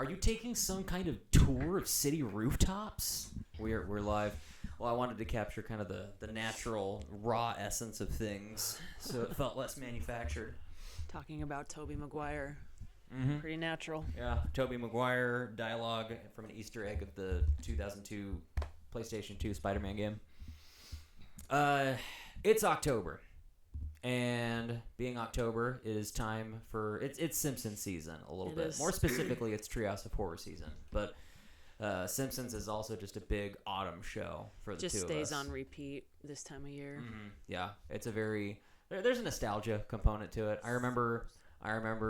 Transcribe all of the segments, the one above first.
Are you taking some kind of tour of city rooftops? We're live. Well, I wanted to capture kind of the natural, raw essence of things, so it felt less manufactured. Talking about Tobey Maguire. Mm-hmm. Pretty natural. Yeah, Tobey Maguire dialogue from an Easter egg of the 2002 PlayStation 2 Spider-Man game. It's October. And being October, it is time for it's Simpsons season a little bit. More specifically, it's Treehouse of Horror season. But Simpsons is also just a big autumn show for the two of us. Just stays on repeat this time of year. Mm-hmm. Yeah, it's a very there's a nostalgia component to it. I remember.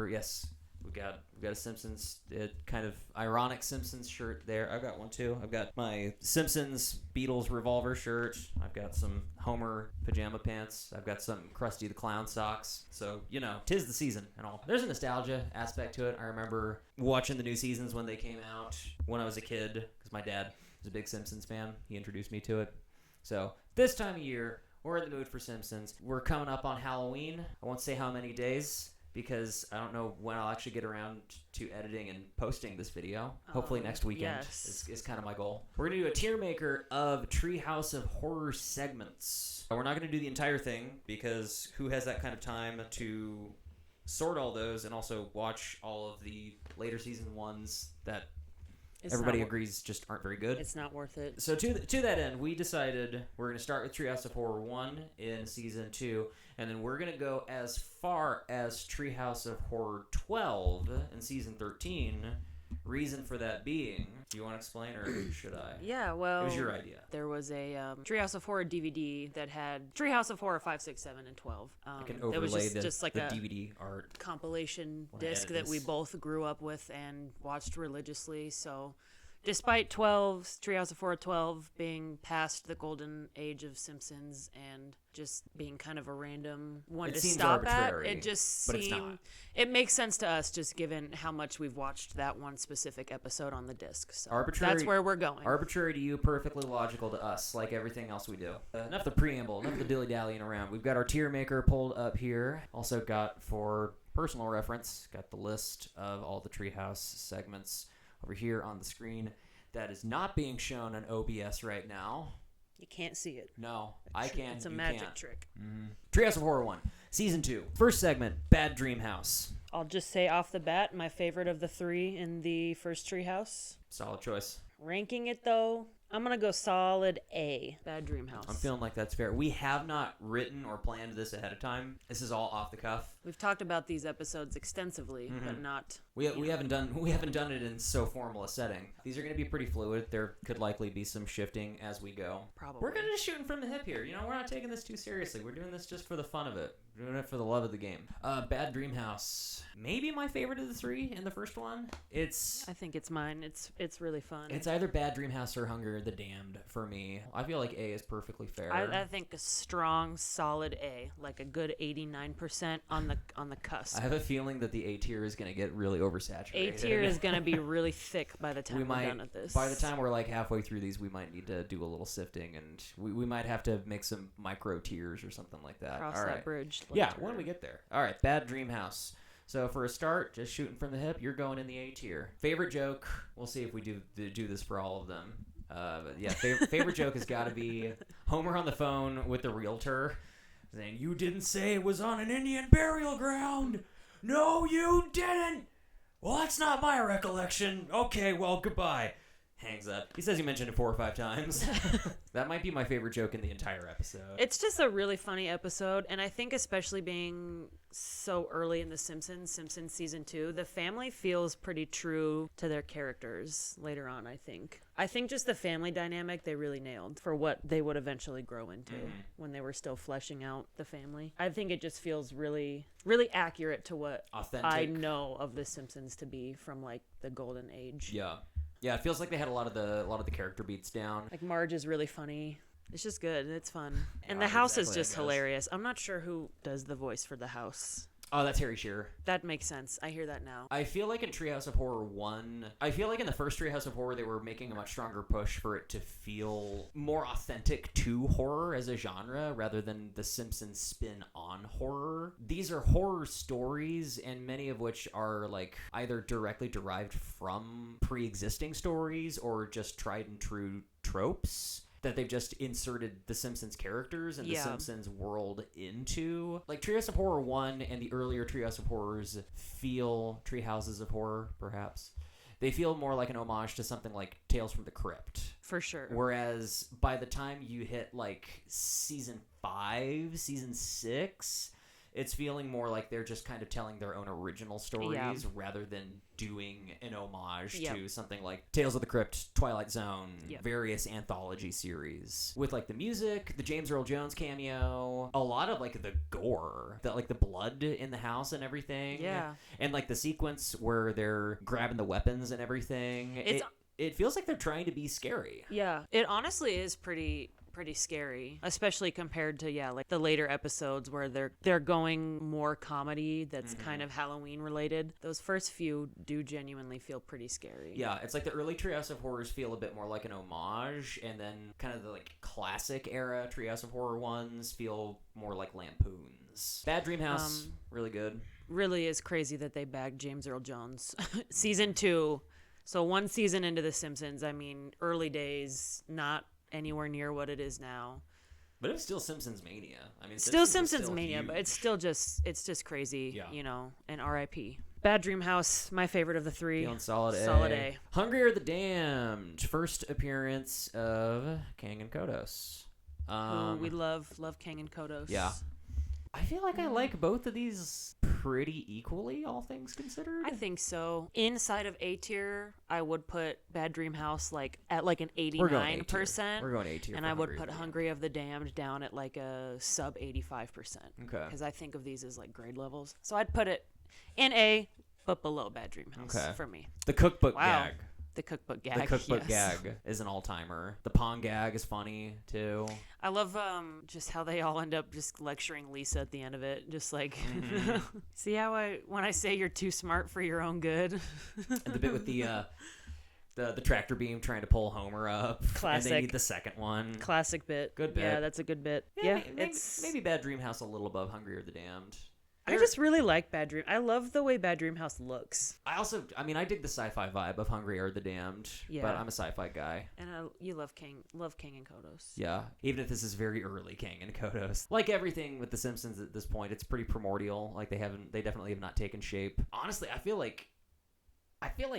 Yes, we got a Simpsons kind of ironic Simpsons shirt there. I've got one too. I've got my Simpsons Beatles revolver shirt. I've got some Homer pajama pants. I've got some Krusty the Clown socks. So, 'tis the season and all. There's a nostalgia aspect to it. I remember watching the new seasons when they came out when I was a kid because my dad was a big Simpsons fan. He introduced me to it. So, this time of year, we're in the mood for Simpsons. We're coming up on Halloween. I won't say how many days, because I don't know when I'll actually get around to editing and posting this video. Hopefully next weekend is kind of my goal. We're going to do a TierMaker of Treehouse of Horror segments. We're not going to do the entire thing, because who has that kind of time to sort all those and also watch all of the later season ones that everybody agrees just aren't very good. It's not worth it. So to that end, we decided we're going to start with Treehouse of Horror 1 in Season 2, and then we're going to go as far as Treehouse of Horror 12 in Season 13. Reason for that being, do you want to explain, or should I? Yeah, well, it was your idea. There was a Treehouse of Horror DVD that had Treehouse of Horror 5, 6, 7, and 12. I can overlay it was just like the a DVD art compilation disc that we both grew up with and watched religiously. So, despite Treehouse of Horror 12 being past the golden age of Simpsons and just being kind of a random one to stop at, it just seemed it makes sense to us, just given how much we've watched that one specific episode on the disc. So that's where we're going. Arbitrary to you, perfectly logical to us, like everything else we do. Enough the preamble, enough the dilly-dallying around. We've got our TierMaker pulled up here. Also got, for personal reference, got the list of all the Treehouse segments over here on the screen. That is not being shown on OBS right now. You can't see it. No, I can't. It's a magic trick. Mm-hmm. Treehouse of Horror 1, Season 2. First segment, Bad Dream House. I'll just say off the bat, my favorite of the three in the first Treehouse. Solid choice. Ranking it, though, I'm going to go solid A, Bad Dream House. I'm feeling like that's fair. We have not written or planned this ahead of time. This is all off the cuff. We've talked about these episodes extensively, but not... We haven't done it in so formal a setting. These are going to be pretty fluid. There could likely be some shifting as we go. Probably. We're kind of just shooting from the hip here. We're not taking this too seriously. We're doing this just for the fun of it. We're doing it for the love of the game. Bad Dream House. Maybe my favorite of the three in the first one. I think it's mine. It's really fun. It's either Bad Dream House or Hunger the Damned for me. I feel like A is perfectly fair. I think a strong, solid A, like a good 89% on the cusp. I have a feeling that the A tier is going to get really oversaturated. A tier is going to be really thick by the time we're done with this. By the time we're like halfway through these, we might need to do a little sifting, and we might have to make some micro tiers or something like that. Cross that bridge. Yeah, when we get there. All right, Bad Dream House. So for a start, just shooting from the hip, you're going in the A tier. Favorite joke, we'll see if we do this for all of them. But yeah, favorite joke has got to be Homer on the phone with the realtor saying, "You didn't say it was on an Indian burial ground. No, you didn't. Well, that's not my recollection. Okay, well, goodbye." Hangs up. He says he mentioned it 4 or 5 times. That might be my favorite joke in the entire episode. It's just a really funny episode, and I think especially being so early in The Simpsons Season 2, the family feels pretty true to their characters later on, I think. I think just the family dynamic they really nailed for what they would eventually grow into when they were still fleshing out the family. I think it just feels really, really accurate to what authentic. I know of The Simpsons to be from like the golden age. Yeah. Yeah, it feels like they had a lot of the character beats down. Like Marge is really funny. It's just good. It's fun. And the house is just hilarious. I'm not sure who does the voice for the house. Oh, that's Harry Shearer. That makes sense. I hear that now. I feel like in Treehouse of Horror 1, I feel like in the first Treehouse of Horror, they were making a much stronger push for it to feel more authentic to horror as a genre rather than the Simpsons spin on horror. These are horror stories, and many of which are like either directly derived from pre-existing stories or just tried and true tropes that they've just inserted the Simpsons characters and the Simpsons world into. Like, Treehouse of Horror 1 and the earlier Treehouse of Horrors feel... Treehouses of Horror, perhaps. They feel more like an homage to something like Tales from the Crypt. For sure. Whereas by the time you hit, like, Season 5, Season 6... it's feeling more like they're just kind of telling their own original stories rather than doing an homage to something like Tales of the Crypt, Twilight Zone, various anthology series. With like the music, the James Earl Jones cameo, a lot of like the gore, like the blood in the house and everything. Yeah. And like the sequence where they're grabbing the weapons and everything. It feels like they're trying to be scary. Yeah. It honestly is pretty scary, especially compared to like the later episodes where they're going more comedy that's kind of Halloween related. Those first few do genuinely feel pretty scary. Yeah, it's like the early Treehouse of Horrors feel a bit more like an homage, and then kind of the like classic era Treehouse of Horror ones feel more like lampoons. Bad Dream House, really good. Really is crazy that they bagged James Earl Jones. Season 2, so 1 season into The Simpsons. I mean, early days, not anywhere near what it is now, but it's still Simpsons mania. I mean, still Simpsons mania, huge. But it's just crazy, you know. And R.I.P. Bad Dream House, my favorite of the 3. Feeling solid A. Hungry or the Damned, first appearance of Kang and Kodos. We love Kang and Kodos. Yeah. I feel like I like both of these pretty equally, all things considered. I think so. Inside of A tier, I would put Bad Dream House at like an 89%. We're going A tier. And I would put Hungry of the Damned down at like a sub 85%. Okay. Because I think of these as like grade levels. So I'd put it in A, but below Bad Dream House for me. The cookbook gag. The cookbook gag. The cookbook gag is an all-timer. The pong gag is funny, too. I love just how they all end up just lecturing Lisa at the end of it. Just like, see how when I say you're too smart for your own good? And the bit with the tractor beam trying to pull Homer up. Classic. And they need the second one. Classic bit. Good bit. Yeah, that's a good bit. Yeah, it's... Maybe Bad Dream House a little above Hungry or the Damned. I just really like Bad Dream. I love the way Bad Dream House looks. I dig the sci-fi vibe of Hungry or the Damned, but I'm a sci-fi guy. And you love Kang and Kodos. Yeah, even if this is very early Kang and Kodos. Like everything with The Simpsons at this point, it's pretty primordial. Like they definitely have not taken shape. Honestly, I feel like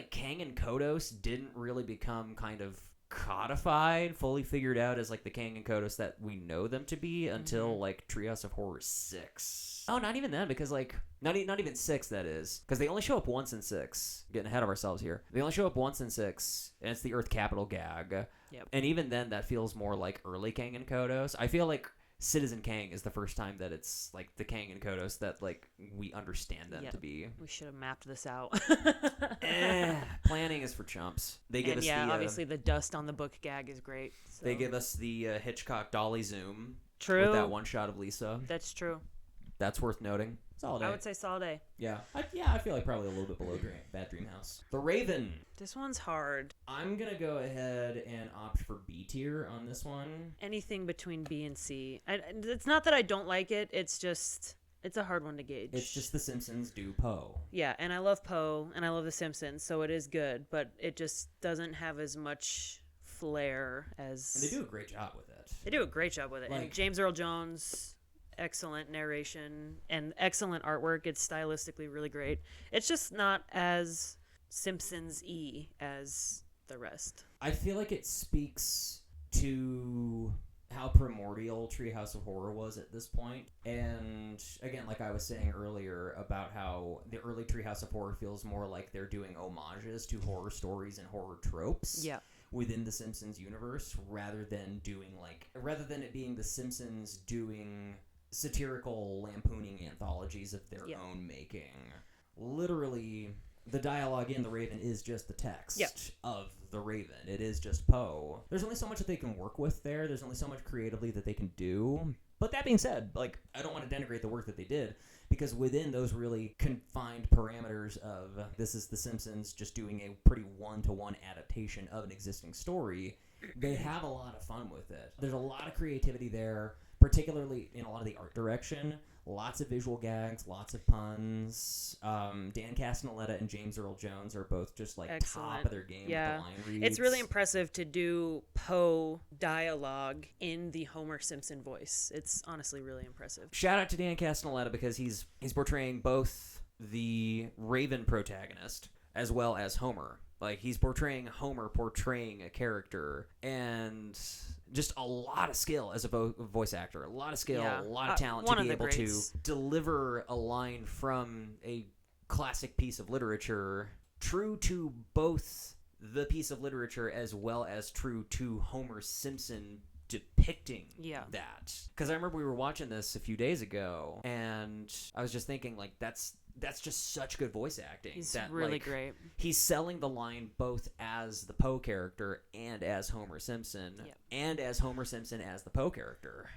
Kang and Kodos didn't really become kind of codified, fully figured out as like the Kang and Kodos that we know them to be until like Treehouse of Horror 6. Oh, not even then, because like not even 6, that is, because they only show up once in 6. Getting ahead of ourselves here. They only show up once in 6, and it's the Earth Capital gag. Yep. And even then, that feels more like early Kang and Kodos. I feel like Citizen Kang is the first time that it's like the Kang and Kodos that like we understand them to be. We should have mapped this out. Planning is for chumps. They give us obviously the dust on the book gag is great. So. They give us the Hitchcock dolly zoom. True. With that one shot of Lisa. That's true. That's worth noting. Solid A. I would say solid A. Yeah. I feel like probably a little bit below Bad Dream House. The Raven. This one's hard. I'm going to go ahead and opt for B tier on this one. Anything between B and C. It's not that I don't like it. It's just... It's a hard one to gauge. It's just The Simpsons do Poe. Yeah, and I love Poe, and I love The Simpsons, so it is good, but it just doesn't have as much flair as... And they do a great job with it. They do a great job with it. Like, and James Earl Jones, excellent narration, and excellent artwork. It's stylistically really great. It's just not as Simpsons-y as the rest. I feel like it speaks to how primordial Treehouse of Horror was at this point. And again, like I was saying earlier about how the early Treehouse of Horror feels more like they're doing homages to horror stories and horror tropes within the Simpsons universe rather than it being the Simpsons doing satirical lampooning anthologies of their own making. Literally, the dialogue in The Raven is just the text of The Raven. It is just Poe. There's only so much that they can work with there. There's only so much creatively that they can do. But that being said, like, I don't want to denigrate the work that they did, because within those really confined parameters of this is The Simpsons just doing a pretty one-to-one adaptation of an existing story, they have a lot of fun with it. There's a lot of creativity there, particularly in a lot of the art direction. Lots of visual gags, lots of puns. Dan Castellaneta and James Earl Jones are both just like Excellent. top of their game with the line reads. It's really impressive to do Poe dialogue in the Homer Simpson voice. It's honestly really impressive. Shout out to Dan Castellaneta, because he's portraying both the Raven protagonist as well as Homer. Like, he's portraying Homer portraying a character, and just a lot of skill as a voice actor, a lot of skill, a lot of talent to be able to deliver a line from a classic piece of literature, true to both the piece of literature as well as true to Homer Simpson depicting that. Because I remember we were watching this a few days ago, and I was just thinking, like, that's just such good voice acting. He's really great. He's selling the line both as the Poe character and as Homer Simpson, and as Homer Simpson as the Poe character.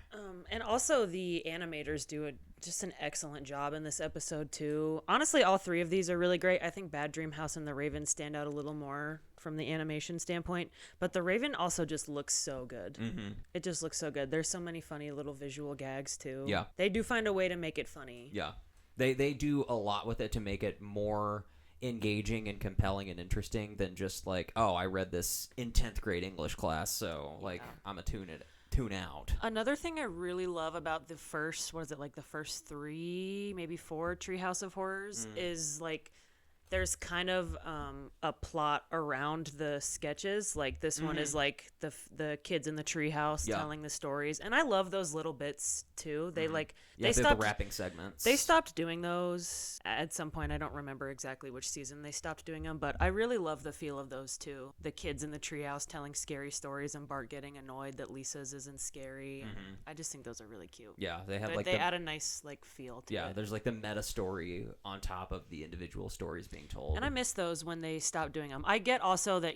And also the animators do just an excellent job in this episode too. Honestly, all three of these are really great. I think Bad Dream House and the Raven stand out a little more from the animation standpoint, but the Raven also just looks so good. Mm-hmm. It just looks so good. There's so many funny little visual gags too. Yeah. They do find a way to make it funny. Yeah. They do a lot with it to make it more engaging and compelling and interesting than just like, oh, I read this in 10th grade English class, so like I'm a tune out. Another thing I really love about the first, the first 3, maybe 4 Treehouse of Horrors is like there's kind of a plot around the sketches. Like this one is like the kids in the treehouse telling the stories, and I love those little bits too. They they stopped the rapping segments. They stopped doing those at some point. I don't remember exactly which season they stopped doing them, but I really love the feel of those too. The kids in the treehouse telling scary stories, and Bart getting annoyed that Lisa's isn't scary. And I just think those are really cute. Yeah, they have they add a nice feel to it. Yeah, there's like the meta story on top of the individual stories being told. And I miss those when they stopped doing them. I get also that,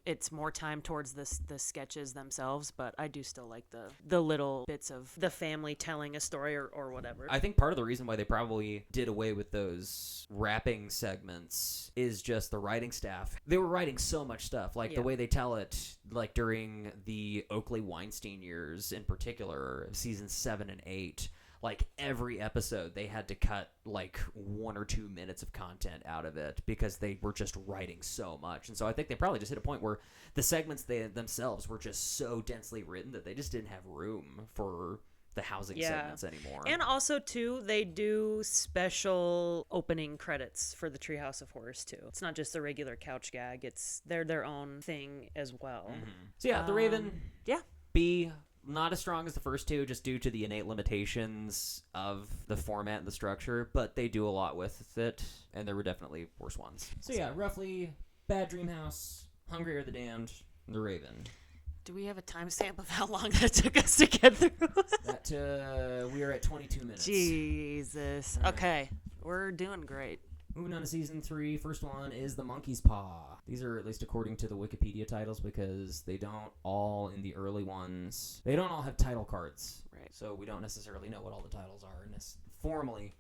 it's more time towards the sketches themselves, but I do still like the little bits of the family telling a story or whatever. I think part of the reason why they probably did away with those rapping segments is just the writing staff. They were writing so much stuff. Like the way they tell it, like during the Oakley Weinstein years in particular, seasons 7 and 8, like every episode they had to cut like 1 or 2 minutes of content out of it because they were just writing so much. And so I think they probably just hit a point where the segments themselves were just so densely written that they just didn't have room for the housing segments anymore. And also too, they do special opening credits for the Treehouse of Horrors too. It's not just the regular couch gag, they're their own thing as well. So yeah, the Raven B, not as strong as the first 2 just due to the innate limitations of the format and the structure, but they do a lot with it, and there were definitely worse ones. So yeah, roughly Bad Dream House, Hungry Are the Damned, The Raven. Do we have a timestamp of how long that took us to get through? We are at 22 minutes. Jesus. Right. Okay, we're doing great. Moving on to season 3, first one is The Monkey's Paw. These are at least according to the Wikipedia titles, because they don't all, in the early ones, they don't all have title cards. Right. So we don't necessarily know what all the titles are formally.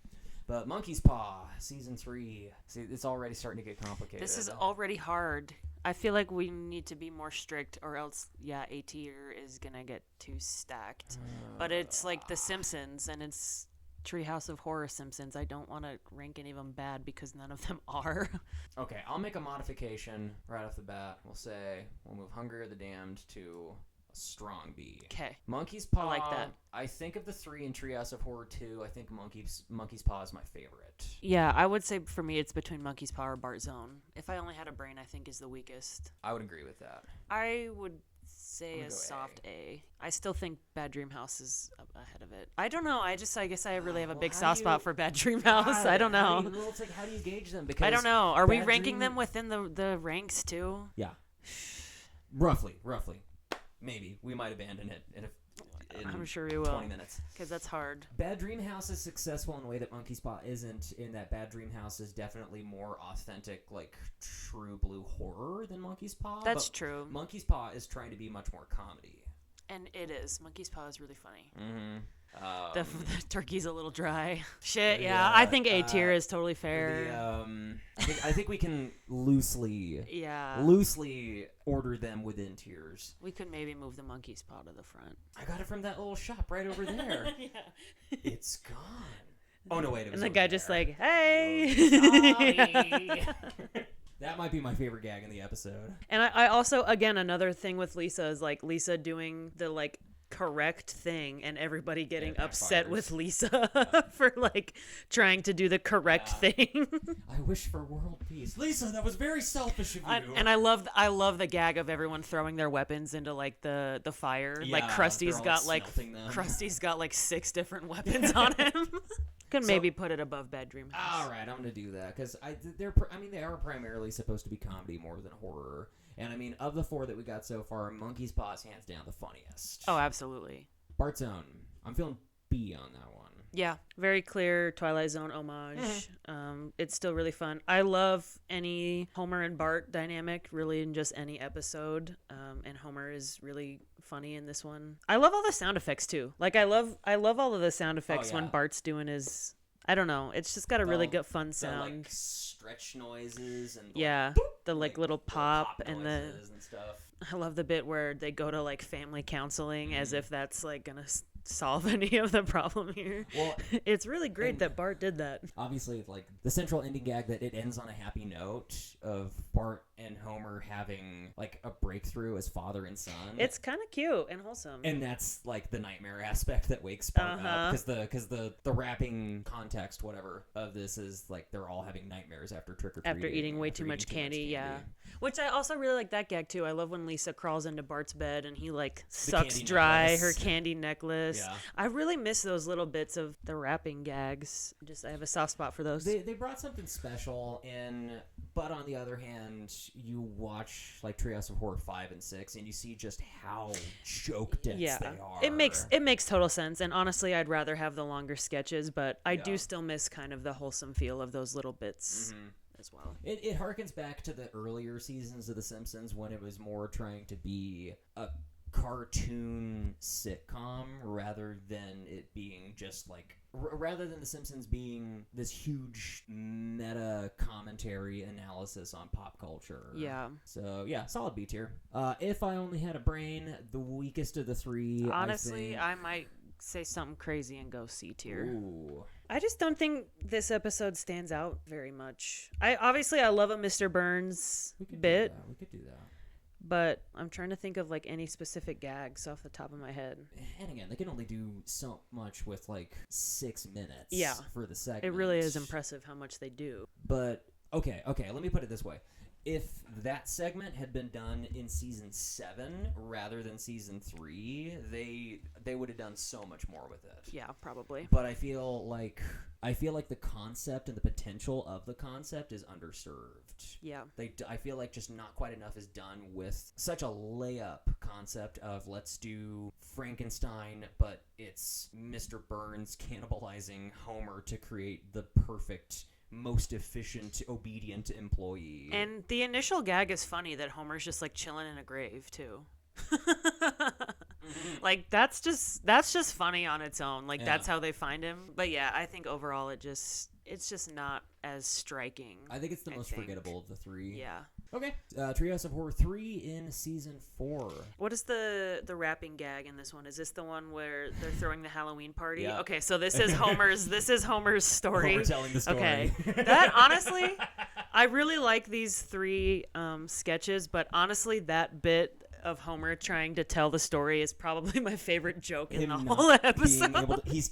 But Monkey's Paw, season 3. See, it's already starting to get complicated. This is already hard. I feel like we need to be more strict, or else, A tier is going to get too stacked. But it's like The Simpsons, and it's Treehouse of Horror Simpsons. I don't want to rank any of them bad because none of them are. Okay, I'll make a modification right off the bat. We'll move Hungry Are the Damned to a strong B. Okay. Monkey's Paw. I like that. I think of the 3 in Treehouse of Horror 2, I think Monkey's Paw is my favorite. Yeah, I would say for me it's between Monkey's Paw or Bart Zone. If I Only Had a Brain, I think is the weakest. I would agree with that. I would say a soft A. I still think Bad Dream House is ahead of it. I don't know. I guess I really have a big soft spot for Bad Dream House. I don't know. How do you gauge them? Because I don't know. Are we ranking them within the ranks too? Yeah. Roughly. Maybe. We might abandon it in I'm sure we will. 20 minutes. Because that's hard. Bad Dream House is successful in a way that Monkey's Paw isn't, in that Bad Dream House is definitely more authentic, like true blue horror than Monkey's Paw. That's true. Monkey's Paw is trying to be much more comedy. And it is. Monkey's Paw is really funny. Mm-hmm. The turkey's a little dry. Shit, yeah. I think A tier is totally fair. I think we can loosely order them within tiers. We could maybe move the Monkey's Paw to the front. I got it from that little shop right over there. Yeah. It's gone. Oh, no, wait. It was and the guy there. just like, hey. That might be my favorite gag in the episode. And I also, again, another thing with Lisa is like Lisa doing the like correct thing and everybody getting upset with Lisa for like trying to do the correct thing. I wish for world peace. Lisa, that was very selfish of you. And I love the gag of everyone throwing their weapons into like the fire. Yeah, like Krusty's got like 6 different weapons on him. Could maybe put it above Bad Dream House. All right, I'm gonna do that because they are primarily supposed to be comedy more than horror. And I mean, of the 4 that we got so far, Monkey's Paw is hands down the funniest. Oh, absolutely. Bart Zone. I'm feeling B on that one. Yeah, very clear Twilight Zone homage. It's still really fun. I love any Homer and Bart dynamic, really, in just any episode. And Homer is really funny in this one. I love all the sound effects too. Like I love all of the sound effects when Bart's doing his. I don't know. It's just got a really good fun sound. The, like, stretch noises and the like little pop and the and stuff. I love the bit where they go to like family counseling as if that's like gonna solve any of the problem here. Well, it's really great that Bart did that. Obviously, like the central ending gag that it ends on a happy note of Bart and Homer having like a breakthrough as father and son. It's kind of cute and wholesome. And that's like the nightmare aspect that wakes Bart up because the wrapping context whatever of this is like they're all having nightmares after trick or treating after eating way too much candy. Yeah. Which I also really like that gag too. I love when Lisa crawls into Bart's bed and he like sucks dry her candy necklace. Yeah. I really miss those little bits of the wrapping gags. I have a soft spot for those. They brought something special in, but on the other hand, you watch like Treehouse of Horror 5 and 6 and you see just how joke dense they are. It makes total sense. And honestly, I'd rather have the longer sketches, but I do still miss kind of the wholesome feel of those little bits. As well. It harkens back to the earlier seasons of The Simpsons when it was more trying to be a cartoon sitcom rather than it being just like rather than The Simpsons being this huge meta commentary analysis on pop culture. Yeah. So yeah, solid B tier. If I Only Had a Brain, the weakest of the 3. Honestly, I might say something crazy and go C tier. Ooh. I just don't think this episode stands out very much. I love a Mr. Burns bit. We could do that. But I'm trying to think of like any specific gags off the top of my head. And again, they can only do so much with like 6 minutes for the segment. It really is impressive how much they do. But okay, let me put it this way. If that segment had been done in season 7 rather than season 3, they would have done so much more with it. Yeah, probably. But I feel like the concept and the potential of the concept is underserved. Yeah. I feel like just not quite enough is done with such a layup concept of let's do Frankenstein, but it's Mr. Burns cannibalizing Homer to create the perfect, most efficient, obedient employee. And the initial gag is funny that Homer's just like chilling in a grave too. Like that's just funny on its own. Like that's how they find him. But yeah, I think overall it's just not as striking. I think it's the most forgettable of the 3. Yeah. Okay. Treehouse of Horror 3 in season 4. What is the rapping gag in this one? Is this the one where they're throwing the Halloween party? Yeah. Okay, so this is Homer's story. Homer telling the story. Okay. That honestly, I really like these 3 sketches, but honestly that bit of Homer trying to tell the story is probably my favorite joke in the whole episode.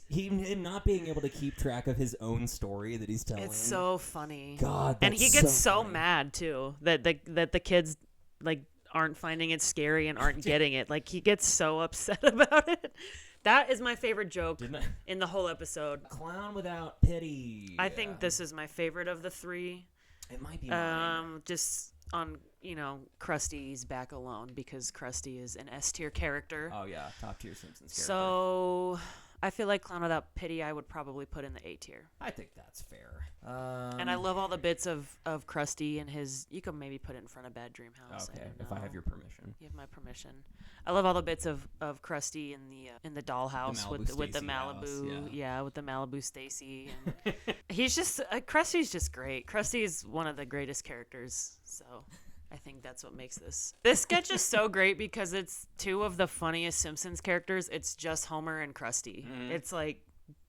Him not being able to keep track of his own story that he's telling. It's so funny. God, and he gets so mad too that the kids like aren't finding it scary and aren't getting it. Like he gets so upset about it. That is my favorite joke in the whole episode. Clown without pity. I think this is my favorite of the 3. It might be mine. Just on, Krusty's back alone because Krusty is an S tier character. Oh yeah, top tier Simpsons character. So I feel like Clown Without Pity I would probably put in the A tier. I think that's fair. And I love all the bits of Krusty and his. You can maybe put it in front of Bad Dream House. Okay, if I have your permission. You have my permission. I love all the bits of Krusty in the dollhouse with the Malibu. House, yeah, with the Malibu Stacy. And he's just Krusty's just great. Krusty's one of the greatest characters. So I think that's what makes this. This sketch is so great because it's two of the funniest Simpsons characters. It's just Homer and Krusty. Mm-hmm. It's like,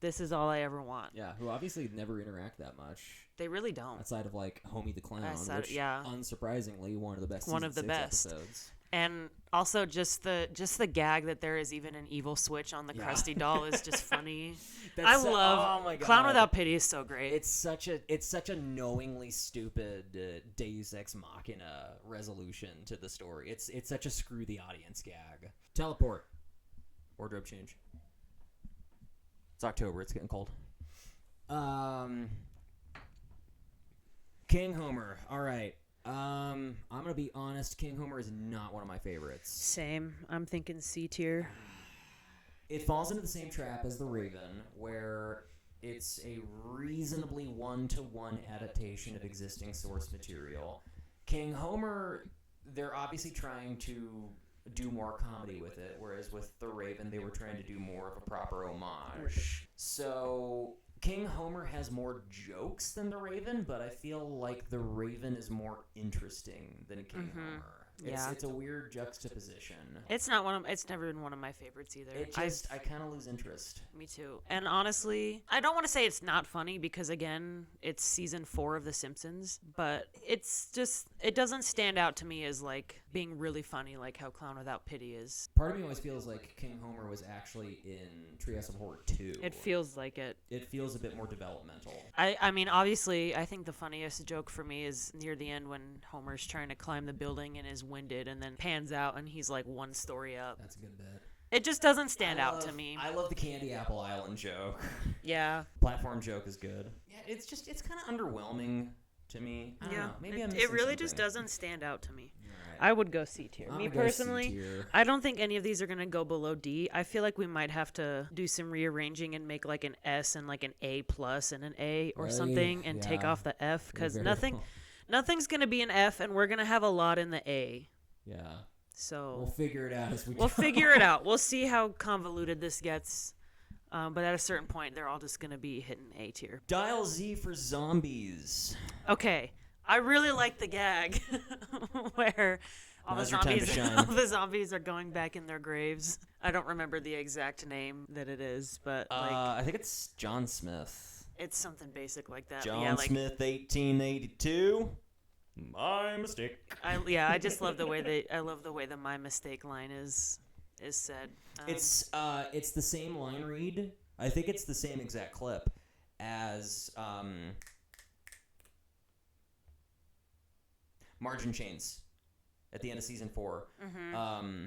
this is all I ever want. Yeah, who obviously never interact that much. They really don't. Outside of like Homie the Clown, which unsurprisingly one of the best. One of the best episodes. And also just the gag that there is even an evil switch on the Krusty doll is just funny. I love. Oh my God. Clown Without Pity is so great. It's such a knowingly stupid Deus Ex Machina resolution to the story. It's such a screw the audience gag. Teleport. Wardrobe change. It's October. It's getting cold. King Homer. All right. I'm gonna be honest. King Homer is not one of my favorites. Same. I'm thinking C tier. It falls into the same trap as The Raven, where it's a reasonably one-to-one adaptation of existing source material. King Homer, they're obviously trying to do more comedy with it, whereas with The Raven, they were trying to do more of a proper homage. So King Homer has more jokes than The Raven, but I feel like The Raven is more interesting than King Homer. It's a weird juxtaposition. It's never been one of my favorites either. I kind of lose interest. Me too. And honestly, I don't want to say it's not funny because again, it's season 4 of The Simpsons, but it's just, it doesn't stand out to me as like being really funny like how Clown Without Pity is. Part of me always feels like King Homer was actually in Treehouse of Horror 2. It feels like it. It feels a bit more developmental. I mean, obviously, I think the funniest joke for me is near the end when Homer's trying to climb the building and is winded and then pans out and he's like one story up. That's a good bit. It just doesn't stand out to me. I love the Candy Apple Island joke. Yeah. Platform joke is good. Yeah, it's kind of underwhelming to me. I don't know. Maybe I'm missing it really something. Just doesn't stand out to me. Right. I would go C tier. Me personally, I don't think any of these are going to go below D. I feel like we might have to do some rearranging and make like an S and like an A plus and an A or something and take off the F because nothing's going to be an F and we're going to have a lot in the A. Yeah. So we'll figure it out as we go. We'll figure it out. We'll see how convoluted this gets. But at a certain point, they're all just going to be hitting A tier. Dial Z for zombies. Okay. I really like the gag where all the zombies are going back in their graves. I don't remember the exact name that it is, but I think it's John Smith. It's something basic like that. John Smith, 1882. My mistake. I just love the way the my mistake line is said. It's the same line read. I think it's the same exact clip as Margin Chains at the end of season 4. Mm-hmm.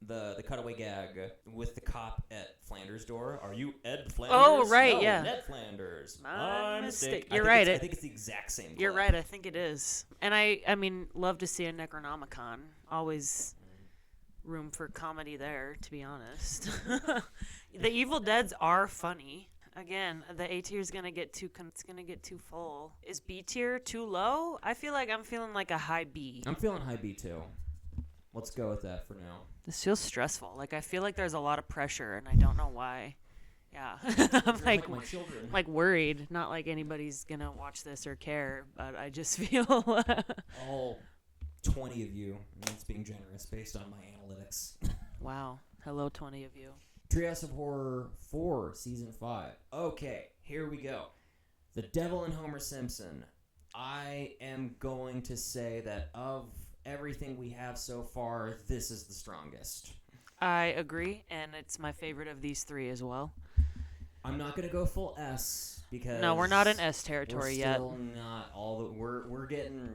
The cutaway gag with the cop at Flanders' door. Are you Ed Flanders? Oh, right, no, yeah. Ned Flanders. My mistake. You're right. I think it's the exact same clip. You're right. I think it is. And I mean, love to see a Necronomicon. Always room for comedy there, to be honest. The Evil Deads are funny. Again, the A tier is gonna get too full. Is B tier too low? I feel like I'm feeling like a high B. I'm feeling high B too. Let's go with that for now. This feels stressful. Like I feel like there's a lot of pressure, and I don't know why. Yeah, I'm like my children. Like worried. Not like anybody's gonna watch this or care, but I just feel. All 20 of you. And that's being generous based on my analytics. Wow. Hello, 20 of you. Treehouse of Horror 4, Season 5. Okay, here we go. The Devil and Homer Simpson. I am going to say that of everything we have so far, this is the strongest. I agree, and it's my favorite of these 3 as well. I'm not going to go full S because... No, we're not in S territory yet. We're still not all the... We're getting...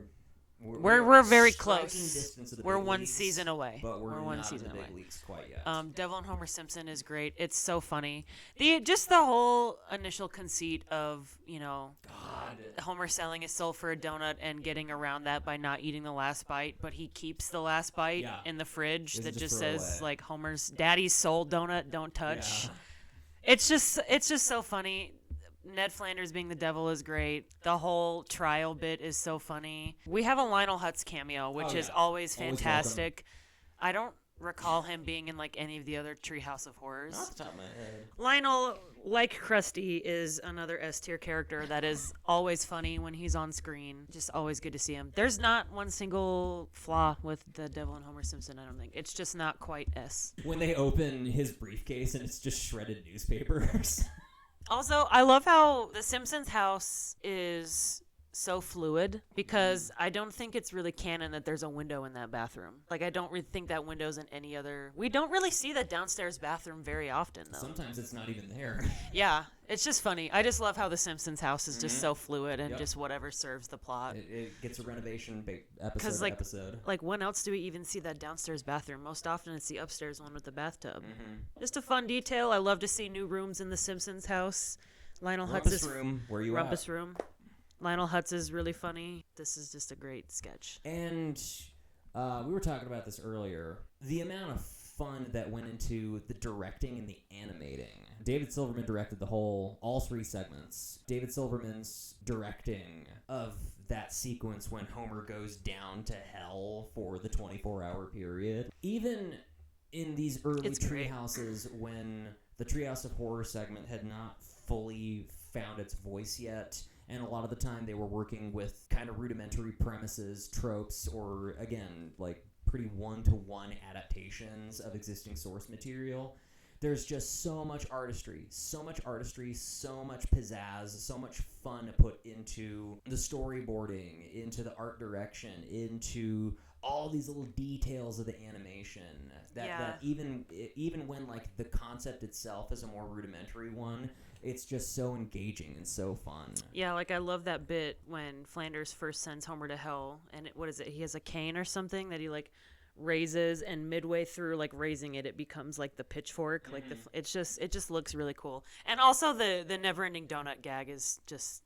We're very close. We're one season away. But we're one not season in the away. big leagues quite yet. Devil and Homer Simpson is great. It's so funny. The whole initial conceit of, Homer selling his soul for a donut and getting around that by not eating the last bite, but he keeps the last bite in the fridge that just says, like, Homer's daddy's soul donut, don't touch. It's just so funny. Ned Flanders being the devil is great. The whole trial bit is so funny. We have a Lionel Hutz cameo, which is always fantastic. I don't recall him being in like any of the other Treehouse of Horrors. Not off the top of my head. Lionel, like Krusty, is another S tier character that is always funny when he's on screen. Just always good to see him. There's not one single flaw with the Devil and Homer Simpson, I don't think. It's just not quite S. When they open his briefcase and it's just shredded newspapers. Also, I love how the Simpsons house is so fluid because I don't think it's really canon that there's a window in that bathroom. Like, I don't really think that window's in any other... We don't really see the downstairs bathroom very often, though. Sometimes it's not even there. Yeah, it's just funny. I just love how the Simpsons house is just so fluid and just whatever serves the plot. It gets a renovation episode to episode. Like, when else do we even see that downstairs bathroom? Most often it's the upstairs one with the bathtub. Just a fun detail. I love to see new rooms in the Simpsons house. Lionel Hutz's room. Where you Rumpus at? room. Lionel Hutz is really funny. This is just a great sketch. And we were talking about this earlier. The amount of fun that went into the directing and the animating. David Silverman directed all 3 segments. David Silverman's directing of that sequence when Homer goes down to hell for the 24-hour period. Even in these early Treehouses, when the Treehouse of Horror segment had not fully found its voice yet, and a lot of the time they were working with kind of rudimentary premises, tropes, or, again, like pretty one-to-one adaptations of existing source material. There's just so much artistry, so much pizzazz, so much fun to put into the storyboarding, into the art direction, into all these little details of the animation. That even when like the concept itself is a more rudimentary one, it's just so engaging and so fun. Yeah, like I love that bit when Flanders first sends Homer to hell, and he has a cane or something that he like raises, and midway through like raising it becomes like the pitchfork. Like it just looks really cool. And also the never ending donut gag is just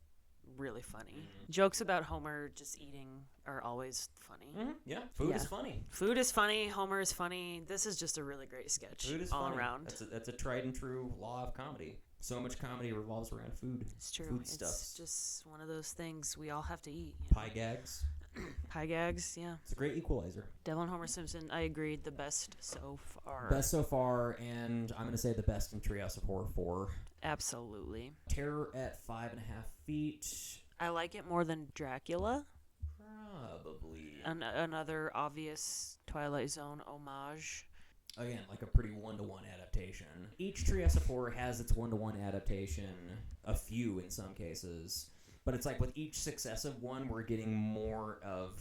really funny. Jokes about Homer just eating are always funny. Yeah, food is funny. Food is funny. Homer is funny. This is just a really great sketch. Food is all funny. around. That's a tried and true law of comedy. So much comedy revolves around food. It's true. Food it's stuff. Just one of those things we all have to eat. Pie gags. Pie gags, yeah. It's a great equalizer. Devil and Homer Simpson, I agree, the best so far. Best so far, and I'm going to say the best in Treehouse of Horror 4. Absolutely. Terror at 5.5 feet. I like it more than Dracula. Probably. Another obvious Twilight Zone homage. Again, like a pretty one-to-one adaptation. Each Treehouse of Horror has its one-to-one adaptation, a few in some cases. But it's like with each successive one, we're getting more of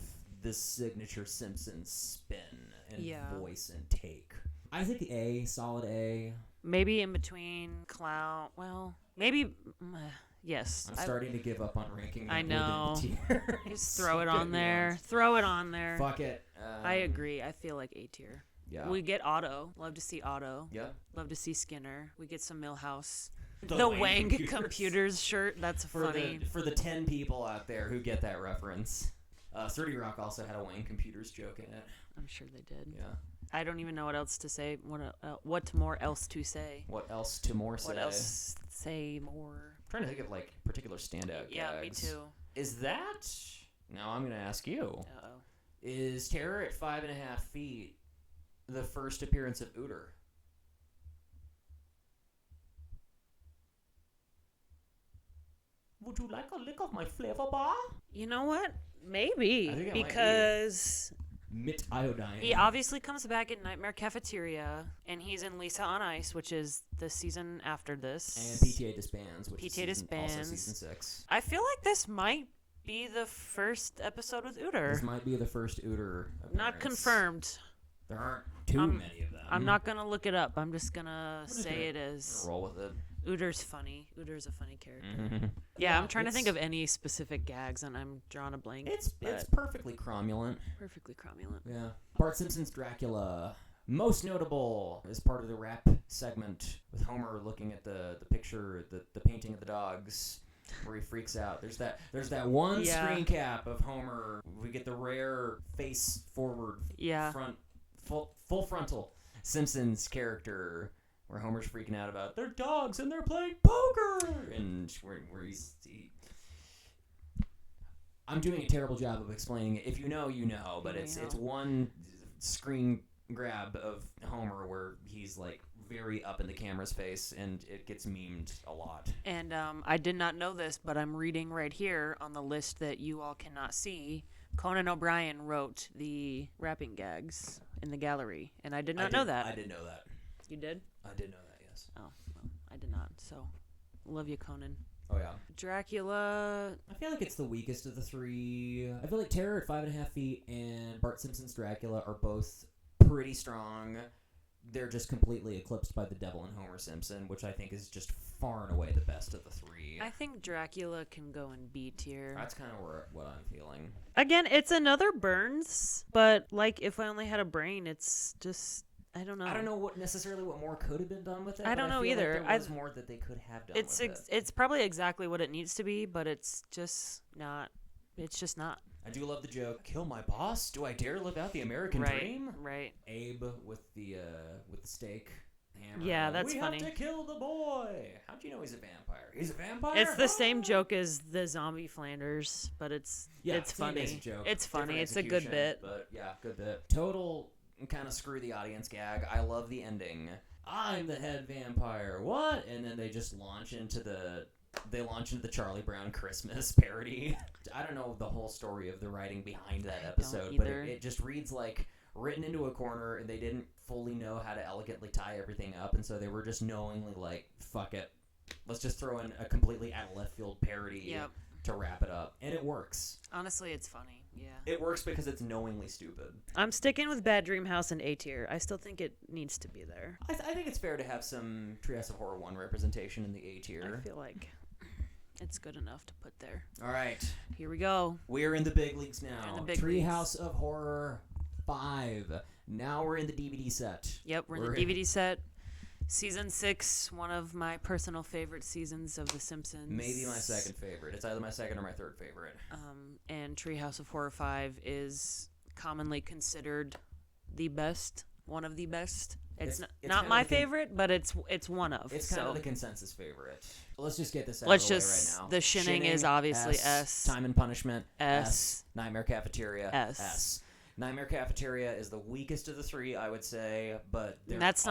this signature Simpsons spin and voice and take. I think A, solid A. Maybe in between Clown. Well, maybe... yes. I'm starting to give up on ranking. I know. Tier. Just throw it on there. Throw it on there. Fuck it. I agree. I feel like A tier. Yeah. We get Otto. Love to see Otto. Yeah. Love to see Skinner. We get some Millhouse. The Wang computers shirt. That's funny. For the 10 people out there who get that reference. 30 Rock also had a Wang Computers joke in it. I'm sure they did. Yeah. I don't even know what else to say. What more else to say? What else to more say? What else say more? I'm trying to think of like particular standout Yeah, gags. me too. Is that... Now I'm going to ask you. Uh-oh. Is Terror at 5.5 feet the first appearance of Ooter? Would you like a lick of my flavor bar? You know what? Maybe. I think it because Mit Iodine. he obviously comes back in Nightmare Cafeteria, and he's in Lisa on Ice, which is the season after this. And PTA Disbands, which is also season 6. I feel like this might be the first episode with Ooter. This might be the first Ooter appearance. Not confirmed. There aren't too many of them. I'm not going to look it up. I'm just going to say it as... Roll with it. Ooter's funny. Ooter's a funny character. Mm-hmm. Yeah, I'm trying to think of any specific gags, and I'm drawing a blank. It's perfectly cromulent. Perfectly cromulent. Yeah. Bart Simpson's Dracula. Most notable is part of the rap segment with Homer looking at the picture, the painting of the dogs, where he freaks out. There's that one screen cap of Homer. We get the rare face forward, front, full frontal Simpsons character, where Homer's freaking out about they're dogs and they're playing poker, and where I'm doing a terrible job of explaining it. If you know, you know, but it's one screen grab of Homer where he's like very up in the camera's face, and it gets memed a lot. And I did not know this, but I'm reading right here on the list that you all cannot see. Conan O'Brien wrote the rapping gags in the gallery, and I did not know that. I did know that. You did? I did know that, yes. Oh, well, I did not. So, love you, Conan. Oh, yeah. Dracula. I feel like it's the weakest of the three. I feel like Terror at 5.5 feet and Bart Simpson's Dracula are both pretty strong. They're just completely eclipsed by the Devil and Homer Simpson, which I think is just far and away the best of the three. I think Dracula can go in B tier. That's kind of what I'm feeling. Again, it's another Burns, but like if I only had a brain, it's just... I don't know. I don't know what more could have been done with it. I don't know either. Like there was more that they could have done with it. It's probably exactly what it needs to be, but it's just not. It's just not. I do love the joke. Kill my boss? Do I dare live out the American dream? Right. Abe with the steak hammer. Yeah, that's funny. We have to kill the boy. How'd you know he's a vampire? He's a vampire. It's the same joke as the zombie Flanders, but it's funny. Joke. It's funny. It's a good bit. But yeah, good bit. Total kind of screw the audience gag. I love the ending. I'm the head vampire. What? And then they just launch into the Charlie Brown Christmas parody. I don't know the whole story of the writing behind that episode, but it just reads like written into a corner, and they didn't fully know how to elegantly tie everything up, and so they were just knowingly like, fuck it, let's just throw in a completely out of left field parody to wrap it up, and it works. Honestly, it's funny. Yeah. It works because it's knowingly stupid. I'm sticking with Bad Dream House and A tier. I still think it needs to be there. I think it's fair to have some Treehouse of Horror 1 representation in the A tier. I feel like it's good enough to put there. All right. Here we go. We're in the big leagues now. We're in the big Treehouse of Horror 5. Now we're in the DVD set. Yep, we're in the DVD set. Season 6, one of my personal favorite seasons of The Simpsons. Maybe my second favorite. It's either my second or my third favorite. And Treehouse of Horror 5 is commonly considered the best, one of the best. It's not my favorite, but it's one of. It's kind of the consensus favorite. Let's just get this out of the way right now. The Shinning is obviously S. Time and Punishment, S. Nightmare Cafeteria, S. Nightmare Cafeteria is the weakest of the three, I would say, but that's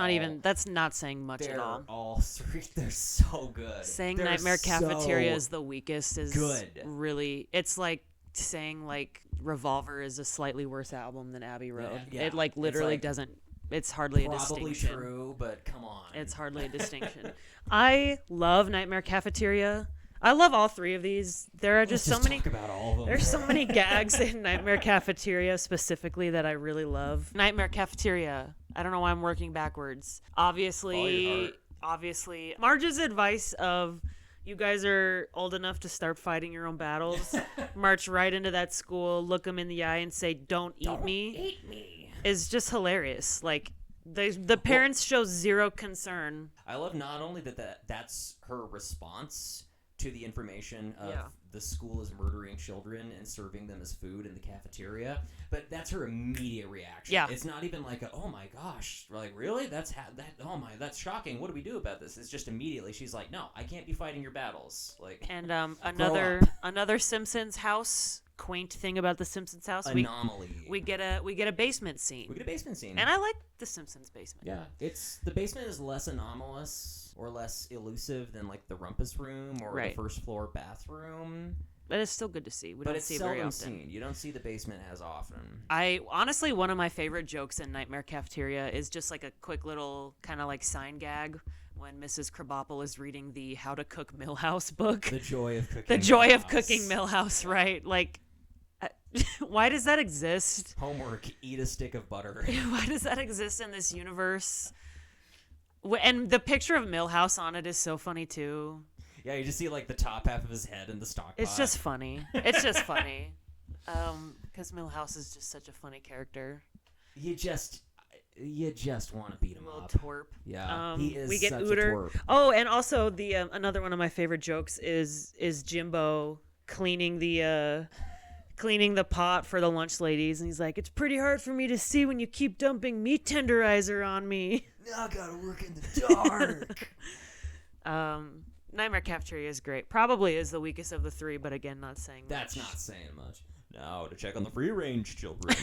not saying much at all. All three, they're so good. Saying Nightmare Cafeteria is the weakest is good. Really, it's like saying like Revolver is a slightly worse album than Abbey Road. Yeah. It like literally doesn't. It's hardly a distinction. Probably true, but come on. It's hardly a distinction. I love Nightmare Cafeteria. I love all three of these. There are just so many. Talk about all of them. There's so many gags in Nightmare Cafeteria specifically that I really love. Nightmare Cafeteria. I don't know why I'm working backwards. Obviously, Marge's advice of you guys are old enough to start fighting your own battles. March right into that school, look them in the eye, and say, "Don't eat me." Eat me. Is just hilarious. Like. The parents show zero concern. I love not only that's her response to the information of the school is murdering children and serving them as food in the cafeteria, but that's her immediate reaction. Yeah. It's not even like, oh my gosh, like really? That's shocking. What do we do about this? It's just immediately she's like, no, I can't be fighting your battles. Like, and another Simpsons house. Quaint thing about the Simpsons house. Anomaly. We get a basement scene. And I like the Simpsons basement. Yeah, the basement is less anomalous or less elusive than like the rumpus room or the first floor bathroom. But it's still good to see. We don't see it very often. Seen. You don't see the basement as often. Honestly, one of my favorite jokes in Nightmare Cafeteria is just like a quick little kind of like sign gag when Mrs. Krabappel is reading the How to Cook Millhouse book. The Joy of Cooking. The Joy of Cooking Millhouse, right? Like. Why does that exist? Homework, eat a stick of butter. Why does that exist in this universe? And the picture of Millhouse on it is so funny too. Yeah, you just see like the top half of his head in the stock It's just funny. It's just funny. Because Millhouse is just such a funny character. You just want to beat him up. Twerp. Yeah, he is. We get such Ooter. A twerp. Oh, and also the another one of my favorite jokes is Jimbo cleaning the cleaning the pot for the lunch ladies, and he's like, it's pretty hard for me to see when you keep dumping meat tenderizer on me. I gotta work in the dark. Nightmare Cafeteria is great. Probably is the weakest of the three, but again, not saying That's much. not saying much. Now to check on the free range children.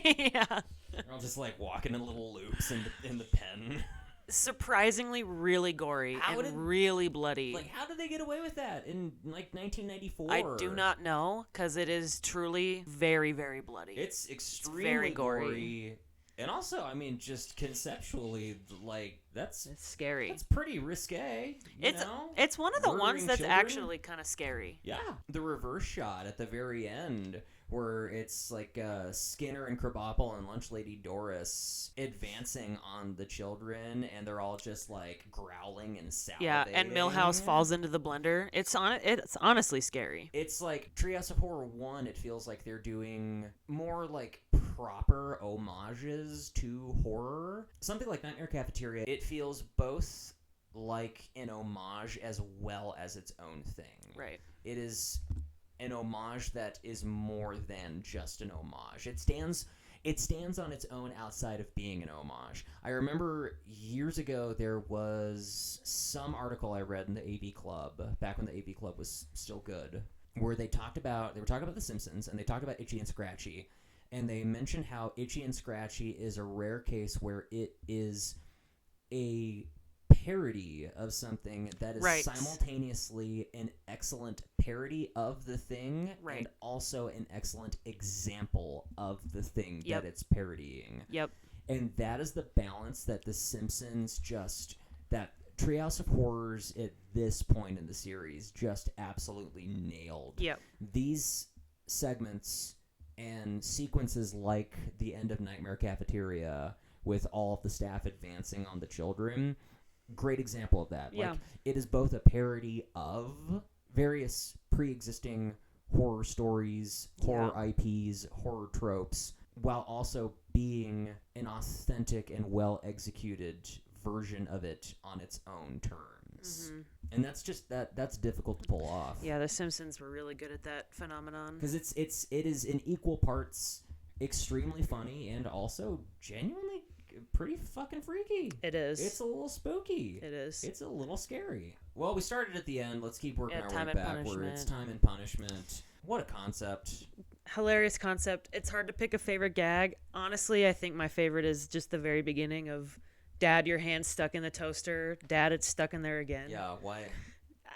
Yeah. They're all just like walking in little loops in the pen. Surprisingly really gory really bloody. Like, how did they get away with that in, like, 1994? I do not know, because it is truly very, very bloody. It's extremely very gory. And also, I mean, just conceptually, like, it's scary. That's pretty risque, you know? It's one of the Murdering ones that's children? actually kind of scary. Yeah. The reverse shot at the very end, where it's like Skinner and Krabappel and Lunch Lady Doris advancing on the children, and they're all just like growling and salivating. Yeah, and Milhouse falls into the blender. It's honestly scary. It's like Treehouse of Horror 1, it feels like they're doing more like proper homages to horror. Something like Nightmare Cafeteria, it feels both like an homage as well as its own thing. Right. It is an homage that is more than just an homage. It stands on its own outside of being an homage. I remember years ago there was some article I read in the AV Club, back when the AV Club was still good, where they were talking about the Simpsons, and they talked about Itchy and Scratchy, and they mentioned how Itchy and Scratchy is a rare case where it is a parody of something that is simultaneously an excellent parody of the thing and also an excellent example of the thing that it's parodying. Yep. And that is the balance that The Simpsons that Treehouse of Horrors at this point in the series just absolutely nailed. Yep. These segments and sequences like the end of Nightmare Cafeteria with all of the staff advancing on the children, great example of that. Yeah. Like, it is both a parody of various pre-existing horror stories, horror IPs, horror tropes, while also being an authentic and well-executed version of it on its own terms. Mm-hmm. And that's difficult to pull off. Yeah, The Simpsons were really good at that phenomenon. Because it is in equal parts extremely funny and also genuinely pretty fucking freaky. It is. It's a little spooky. It is. It's a little scary. Well, we started at the end. Let's keep working our way backwards. Punishment. Time and Punishment. What a concept. Hilarious concept. It's hard to pick a favorite gag. Honestly, I think my favorite is just the very beginning of Dad, your hand's stuck in the toaster. Dad, it's stuck in there again. Yeah, why?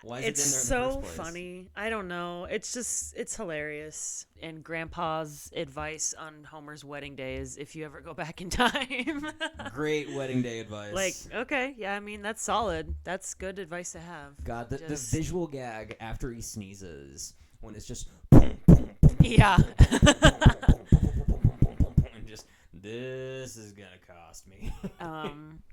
Why is it's it in there in so the first place? funny. I don't know. It's hilarious. And Grandpa's advice on Homer's wedding day is if you ever go back in time. Great wedding day advice. Like, okay, yeah, I mean, that's solid. That's good advice to have. God, the visual gag after he sneezes, when it's just... Yeah. And just, this is gonna cost me.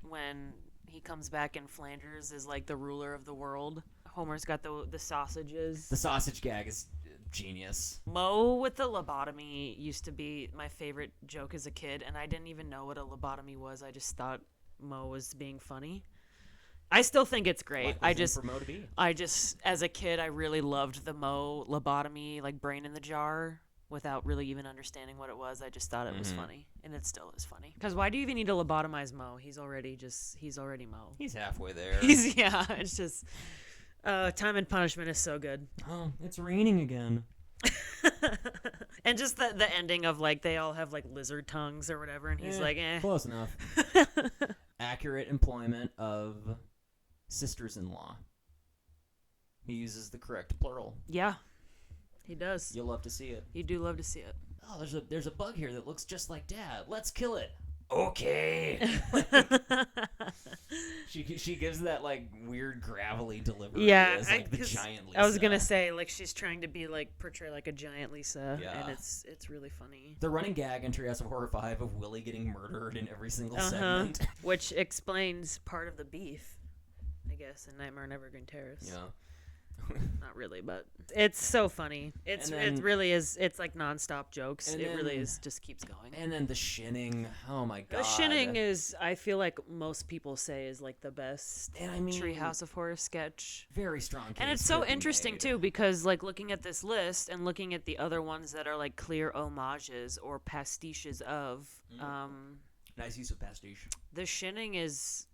When he comes back and Flanders is like the ruler of the world. Homer's got the sausages. The sausage gag is genius. Moe with the lobotomy used to be my favorite joke as a kid, and I didn't even know what a lobotomy was. I just thought Moe was being funny. I still think it's great. I just, as a kid, I really loved the Moe lobotomy, like brain in the jar, without really even understanding what it was. I just thought it was funny, and it still is funny. Because why do you even need to lobotomize Moe? He's already Moe. He's halfway there. It's just... Time and Punishment is so good. Oh, it's raining again. And just the ending of, like, they all have, like, lizard tongues or whatever, and he's like, eh. Close enough. Accurate employment of sisters-in-law. He uses the correct plural. Yeah, he does. You'll love to see it. You do love to see it. Oh, there's a bug here that looks just like Dad. Let's kill it. Okay. She gives that like weird gravelly delivery. Yeah, as, like, the giant Lisa. I was gonna say like she's trying to be like portray like a giant Lisa, and it's really funny. The running gag in Treehouse of Horror 5 of Willie getting murdered in every single segment, which explains part of the beef, I guess, in Nightmare on Evergreen Terrace. Yeah. Not really, but it's so funny. It really is. It's like nonstop jokes. It really is. Just keeps going. And then the Shinning. Oh my god. The Shinning is, I feel like most people say, is like the best Treehouse of Horror sketch. Very strong case. And it's so interesting too, because like looking at this list and looking at the other ones that are like clear homages or pastiches of. Nice use of pastiche. The Shinning is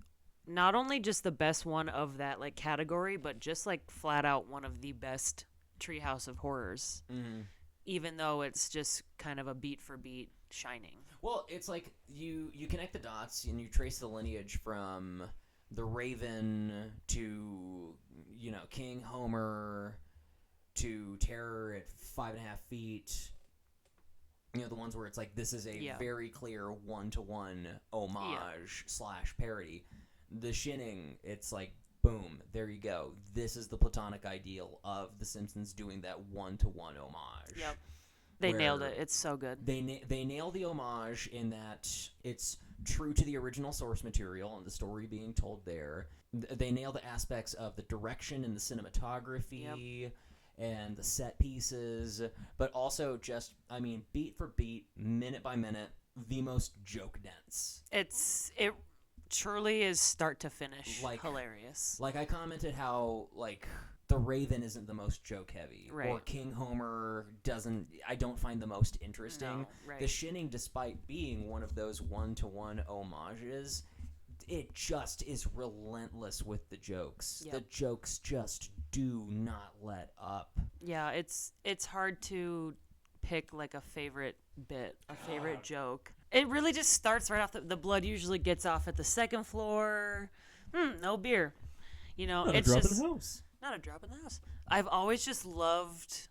not only just the best one of that like category, but just like flat out one of the best Treehouse of Horrors. Even though it's just kind of a beat for beat Shining. Well, it's like you connect the dots and you trace the lineage from the Raven to King Homer to Terror at 5.5 feet. The ones where it's like this is a very clear one-to-one homage / parody. The Shinning, it's like, boom, there you go. This is the platonic ideal of The Simpsons doing that one-to-one homage. Yep. They nailed it. It's so good. They nail the homage in that it's true to the original source material and the story being told there. They nail the aspects of the direction and the cinematography and the set pieces, but also just, beat for beat, minute by minute, the most joke dense. It truly is start to finish hilarious. Like I commented how the Raven isn't the most joke heavy, right. Or King Homer I don't find the most interesting. No, right. The Shinning, despite being one of those one-to-one homages, it just is relentless with the jokes. Yep. The jokes just do not let up. Yeah, it's hard to pick like a favorite bit, a favorite joke. It really just starts right off. The blood usually gets off at the second floor. No beer. Not it's a drop just in the house. Not a drop in the house. I've always just loved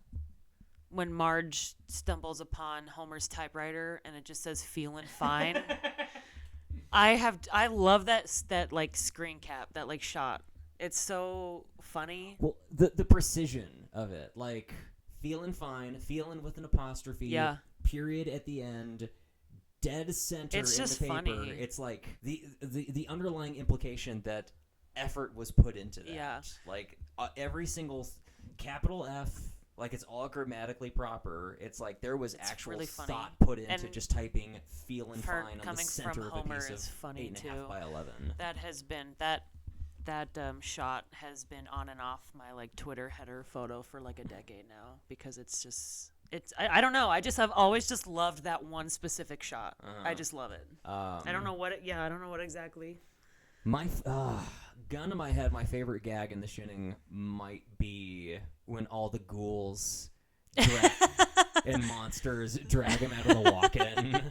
when Marge stumbles upon Homer's typewriter and it just says "feeling fine." I love that like screen cap, that like shot. It's so funny. Well, the precision of it, like feeling fine, feeling with an apostrophe, period at the end. Dead center it's in just the paper. Funny. It's like the underlying implication that effort was put into that. Yeah. Like every single capital F, like it's all grammatically proper. It's like there was actual really funny. thought put into And just typing "feeling fine" on the center of Homer a piece is of funny 8.5 by 11. That has been that shot has been on and off my like Twitter header photo for like a decade now because it's just. I don't know. I've always just loved that one specific shot. I just love it. I don't know what I don't know what exactly. My gun to my head, my favorite gag in The Shinning might be when all the ghouls and monsters drag him out of the walk-in.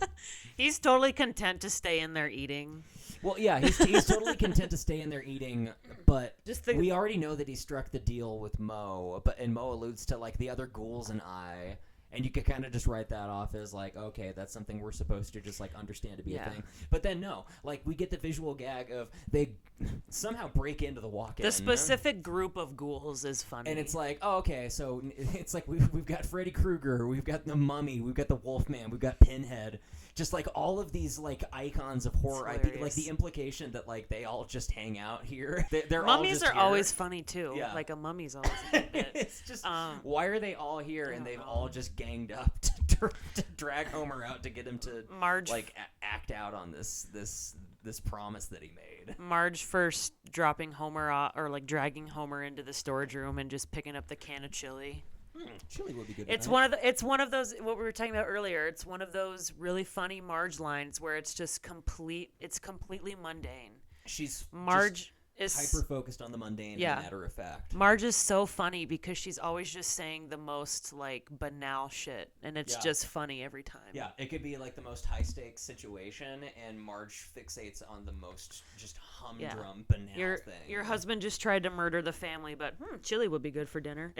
He's totally content to stay in there eating. Well, yeah, he's totally content to stay in there eating, but we already know that he struck the deal with Mo, and Mo alludes to like the other ghouls and and you could kind of just write that off as like, okay, that's something we're supposed to just like understand to be a thing. But then no, like we get the visual gag of they somehow break into the walk-in. The specific group of ghouls is funny. And it's like, oh, okay, so it's like we've got Freddy Krueger, we've got the Mummy, we've got the Wolfman, we've got Pinhead. Just like all of these like icons of horror IP, like the implication that like they all just hang out here. They're mummies all are always funny too. Yeah. Like a mummy's always a good bit. It's just why are they all here and they've all just ganged up to drag Homer out to get him to act out on this promise that he made. Marge first dropping Homer off, or like dragging Homer into the storage room and just picking up the can of chili. Chili would be good. It's one of those what we were talking about earlier. It's one of those really funny Marge lines where it's just completely mundane. Marge is hyper focused on the mundane and matter of fact. Marge is so funny because she's always just saying the most like banal shit, and it's just funny every time. Yeah, it could be like the most high stakes situation, and Marge fixates on the most just humdrum banal thing. Your husband just tried to murder the family, but chili would be good for dinner.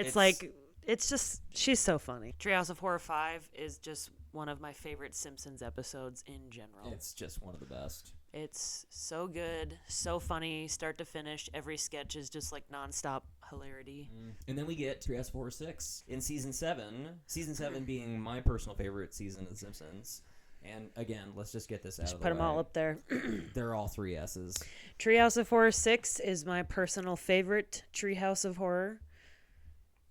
It's just, she's so funny. Treehouse of Horror 5 is just one of my favorite Simpsons episodes in general. It's just one of the best. It's so good, so funny, start to finish. Every sketch is just like nonstop hilarity. And then we get Treehouse of Horror 6 in Season 7. Season 7 being my personal favorite season of The Simpsons. And again, let's just get this out of the way. Put them all up there. They're all 3 S's. Treehouse of Horror 6 is my personal favorite Treehouse of Horror.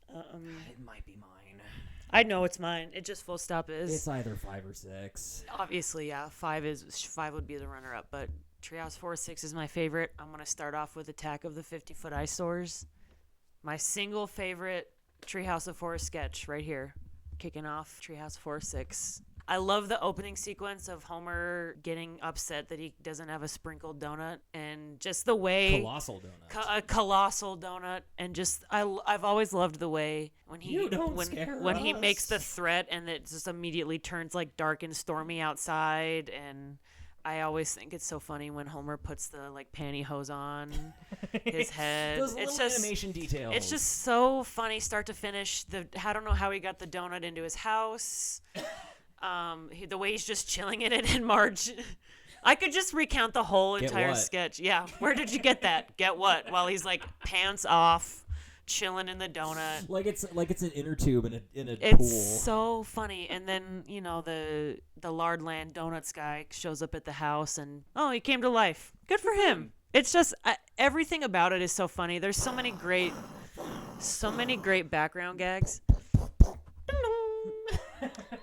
It might be mine. I know it's mine. It just full stop is. It's either 5 or 6. Obviously, yeah. 5 would be the runner-up, but Treehouse 4-6 is my favorite. I'm going to start off with Attack of the 50-Foot Eyesores. My single favorite Treehouse of Horror sketch right here. Kicking off Treehouse 4-6. I love the opening sequence of Homer getting upset that he doesn't have a sprinkled donut, and just the way Colossal donut. a colossal donut, and just I've always loved the way when he when he makes the threat and it just immediately turns like dark and stormy outside, and I always think it's so funny when Homer puts the like pantyhose on his head. Those little animation details. It's just so funny, start to finish. I don't know how he got the donut into his house. The way he's just chilling in it, and Marge. I could just recount the whole entire sketch. Yeah, where did you get that? Get what? While he's like pants off, chilling in the donut. Like it's an inner tube in a pool. It's so funny. And then the Lardland Donuts guy shows up at the house, and he came to life. Good for him. It's just everything about it is so funny. There's so many great background gags.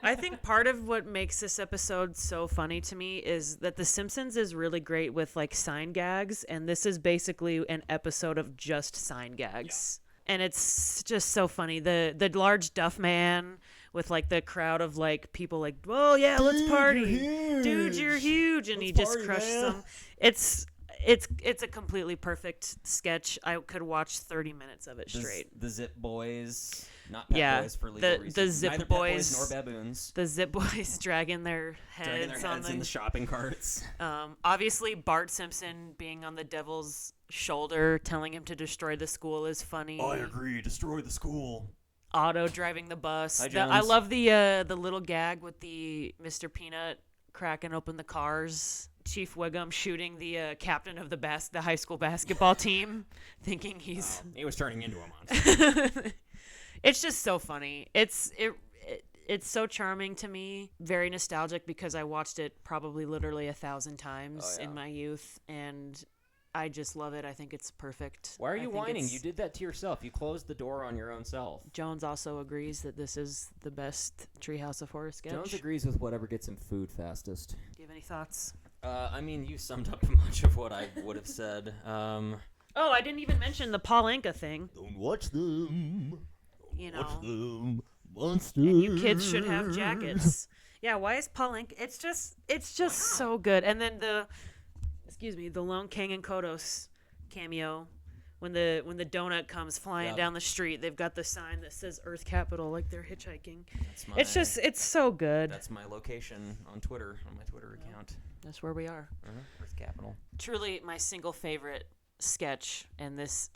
I think part of what makes this episode so funny to me is that The Simpsons is really great with like sign gags, and this is basically an episode of just sign gags. Yeah. And it's just so funny. The large Duff Man with like the crowd of like people like, "Oh yeah, let's party. Dude, you're huge." And he just crushes them. It's a completely perfect sketch. I could watch 30 minutes of it straight. The Zip Boys, not Pet Boys for legal reasons. The Zip Neither Boys, Pet Boys nor baboons. The Zip Boys dragging their heads in the shopping carts. Obviously, Bart Simpson being on the devil's shoulder, telling him to destroy the school is funny. I agree. Destroy the school. Otto driving the bus. Hi, Jones. I love the little gag with the Mr. Peanut cracking open the cars. Chief Wiggum shooting the captain of the high school basketball team, thinking he was turning into a monster. It's just so funny. It's so charming to me. Very nostalgic because I watched it probably literally 1,000 times in my youth, and I just love it. I think it's perfect. Why are you whining? You did that to yourself. You closed the door on your own self. Jones also agrees that this is the best Treehouse of Horror sketch. Jones agrees with whatever gets him food fastest. Do you have any thoughts? I mean, you summed up much of what I would have said. I didn't even mention the Paul Anka thing. Don't watch them. Watch them. Monsters. And you kids should have jackets. Yeah, why is Paul Anka? It's just so good. And then the lone Kang and Kodos cameo. When the donut comes flying down the street, they've got the sign that says Earth Capital, like they're hitchhiking. It's so good. That's my location on Twitter, on my Twitter account. That's where we are. Earth Capital. Truly my single favorite sketch, and this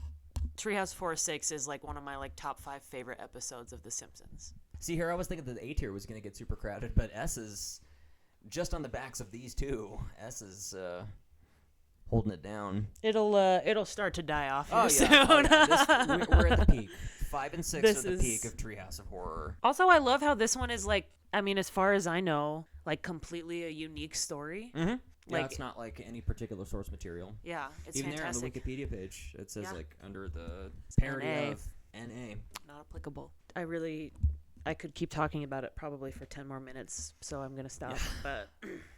Treehouse 4-6 is like one of my like top 5 favorite episodes of The Simpsons. See, here I was thinking that the A tier was going to get super crowded, but S is just on the backs of these two. S is holding it down. It'll start to die off soon. We're at the peak. 5 and 6 are the peak of Treehouse of Horror. Also, I love how this one is like, I mean, as far as I know, like completely a unique story. Mm-hmm. Like, it's not like any particular source material. Yeah, it's even fantastic. There on the Wikipedia page, it says like under the parody of NA. Not applicable. I could keep talking about it probably for 10 more minutes, so I'm going to stop. But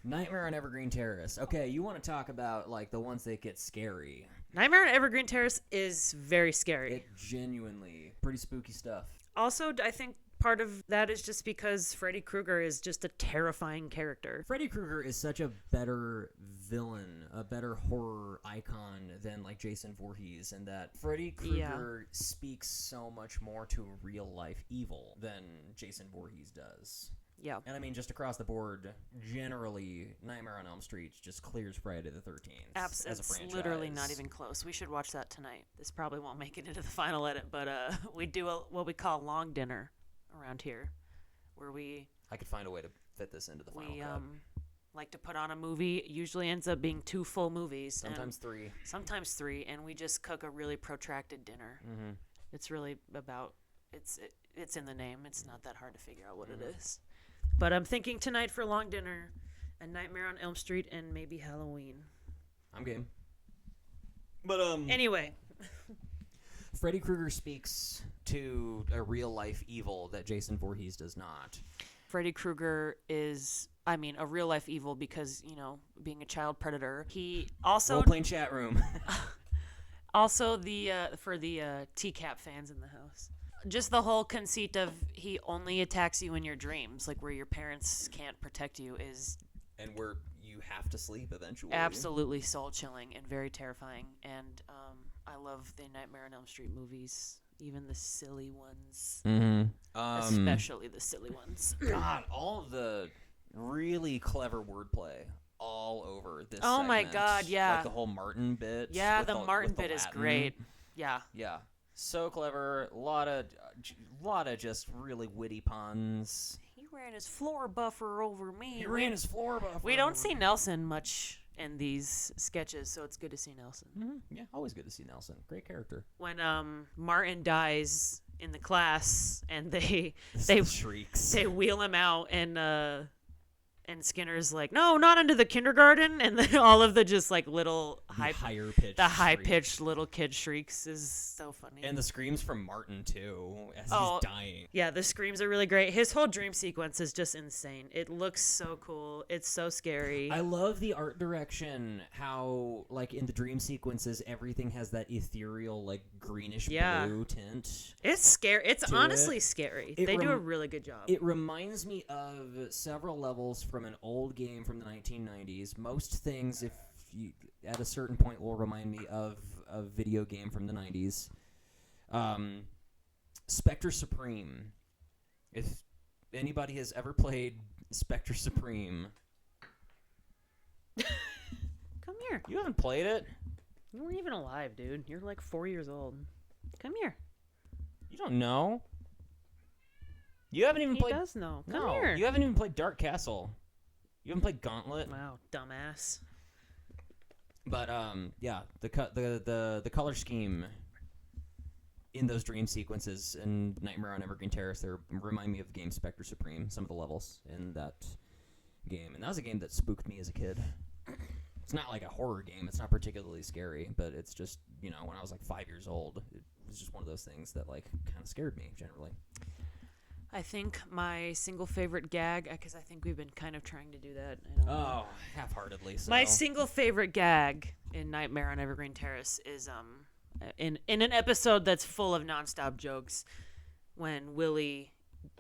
Nightmare on Evergreen Terrace. Okay, you want to talk about like the ones that get scary. Nightmare on Evergreen Terrace is very scary. It genuinely pretty spooky stuff. Also, I think part of that is just because Freddy Krueger is just a terrifying character. Freddy Krueger is such a better villain, a better horror icon than like Jason Voorhees, and that Freddy Krueger speaks so much more to real life evil than Jason Voorhees does. Yeah. And I mean, just across the board, generally, Nightmare on Elm Street just clears Friday the 13th as a franchise. It's literally not even close. We should watch that tonight. This probably won't make it into the final edit, but we do what we call long dinner around here, where I could find a way to fit this into the final cut. Like to put on a movie. It usually ends up being 2 full movies. Sometimes 3. Sometimes 3, and we just cook a really protracted dinner. Mm-hmm. It's really about it's in the name. It's not that hard to figure out what it is. But I'm thinking tonight for long dinner, A Nightmare on Elm Street, and maybe Halloween. I'm game. But anyway. Freddy Krueger speaks to a real-life evil that Jason Voorhees does not. Freddy Krueger is, a real-life evil because, being a child predator. He also... Role-playing chat room. Also, for the TCAP fans in the house. Just the whole conceit of he only attacks you in your dreams, like where your parents can't protect you, is... And where you have to sleep eventually. Absolutely soul-chilling and very terrifying. And I love the Nightmare on Elm Street movies, even the silly ones. Mm-hmm. Especially the silly ones. God, all of the really clever wordplay all over this Oh segment. my God, yeah. Like the whole Martin bit. Yeah, the Martin bit is great. Yeah. Yeah. So clever. A lot of just really witty puns. He ran his floor buffer over me. He ran his floor buffer. We don't see Nelson much in these sketches, so it's good to see Nelson. Mm-hmm. Yeah, always good to see Nelson. Great character. When Martin dies in the class and they shrieks. They wheel him out and Skinner's like, no, not into the kindergarten, and then all of the just like little high pitched little kid shrieks is so funny. And the screams from Martin too as he's dying. Yeah, the screams are really great. His whole dream sequence is just insane. It looks so cool. It's so scary. I love the art direction. How like in the dream sequences, everything has that ethereal like greenish blue tint. It's scary. It's honestly scary. They do a really good job. It reminds me of several levels from an old game from the 1990s. Most things, if you at a certain point, will remind me of a video game from the 90s. Spectre Supreme. If anybody has ever played Spectre Supreme, come here. You haven't played it? You weren't even alive, dude. You're like 4 years old. Come here. You don't know. You haven't even played. He does know. Come here. You haven't even played Dark Castle. You haven't played Gauntlet. Wow, dumbass. But yeah, the color scheme in those dream sequences in Nightmare on Evergreen Terrace, they remind me of the game Spectre Supreme. Some of the levels in that game, and that was a game that spooked me as a kid. It's not like a horror game. It's not particularly scary, but it's just, when I was like 5 years old, it was just one of those things that like kind of scared me generally. I think my single favorite gag, because I think we've been kind of trying to do that. Half-heartedly so. My single favorite gag in Nightmare on Evergreen Terrace is in an episode that's full of nonstop jokes when Willie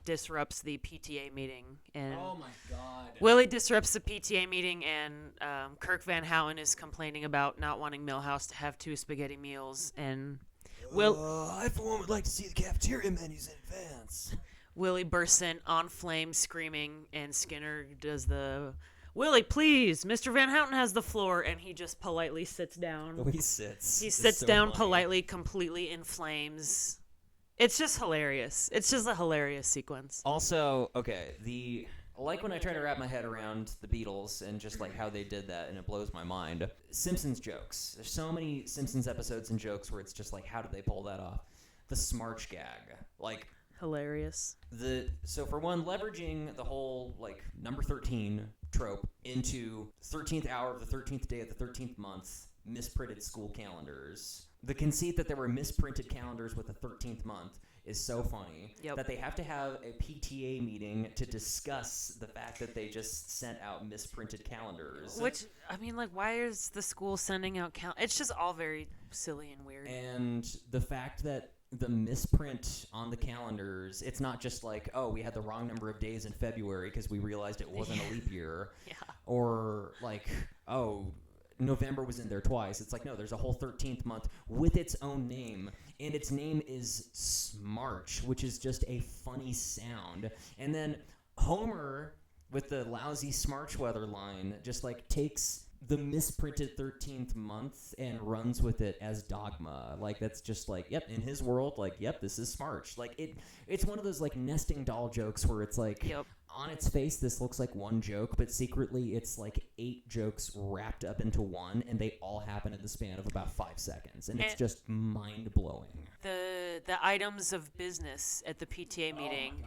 disrupts the PTA meeting. And oh my God. Willie disrupts the PTA meeting, and Kirk Van Houten is complaining about not wanting Milhouse to have 2 spaghetti meals. And I for one would like to see the cafeteria menus in advance. Willie bursts in on flames screaming, and Skinner does the, Willie, please, Mr. Van Houten has the floor, and he just politely sits down. Oh, he sits. He sits down politely, completely in flames. It's just hilarious. It's just a hilarious sequence. Also, okay, when I try to wrap my head around the Beatles and just like how they did that, and it blows my mind. Simpsons jokes. There's so many Simpsons episodes and jokes where it's just like, how did they pull that off? The Smarch gag. Like, hilarious. So for one, leveraging the whole like number 13 trope into 13th hour of the 13th day of the 13th month, misprinted school calendars. The conceit that there were misprinted calendars with the 13th month is so funny. Yep. That they have to have a PTA meeting to discuss the fact that they just sent out misprinted calendars. Which, why is the school sending out It's just all very silly and weird. And the fact that the misprint on the calendars, it's not just like, oh, we had the wrong number of days in February because we realized it wasn't a leap year. Yeah. Or like, oh, November was in there twice. It's like, no, there's a whole 13th month with its own name, and its name is Smarch, which is just a funny sound. And then Homer, with the lousy Smarch weather line, just like takes the misprinted 13th month and runs with it as dogma. Like, that's just like, yep, in his world, like, yep, this is Smarch. Like, it's one of those like nesting doll jokes where it's like, yep, on its face this looks like one joke, but secretly it's like 8 jokes wrapped up into one, and they all happen in the span of about 5 seconds, and it's just mind-blowing. The items of business at the PTA meeting,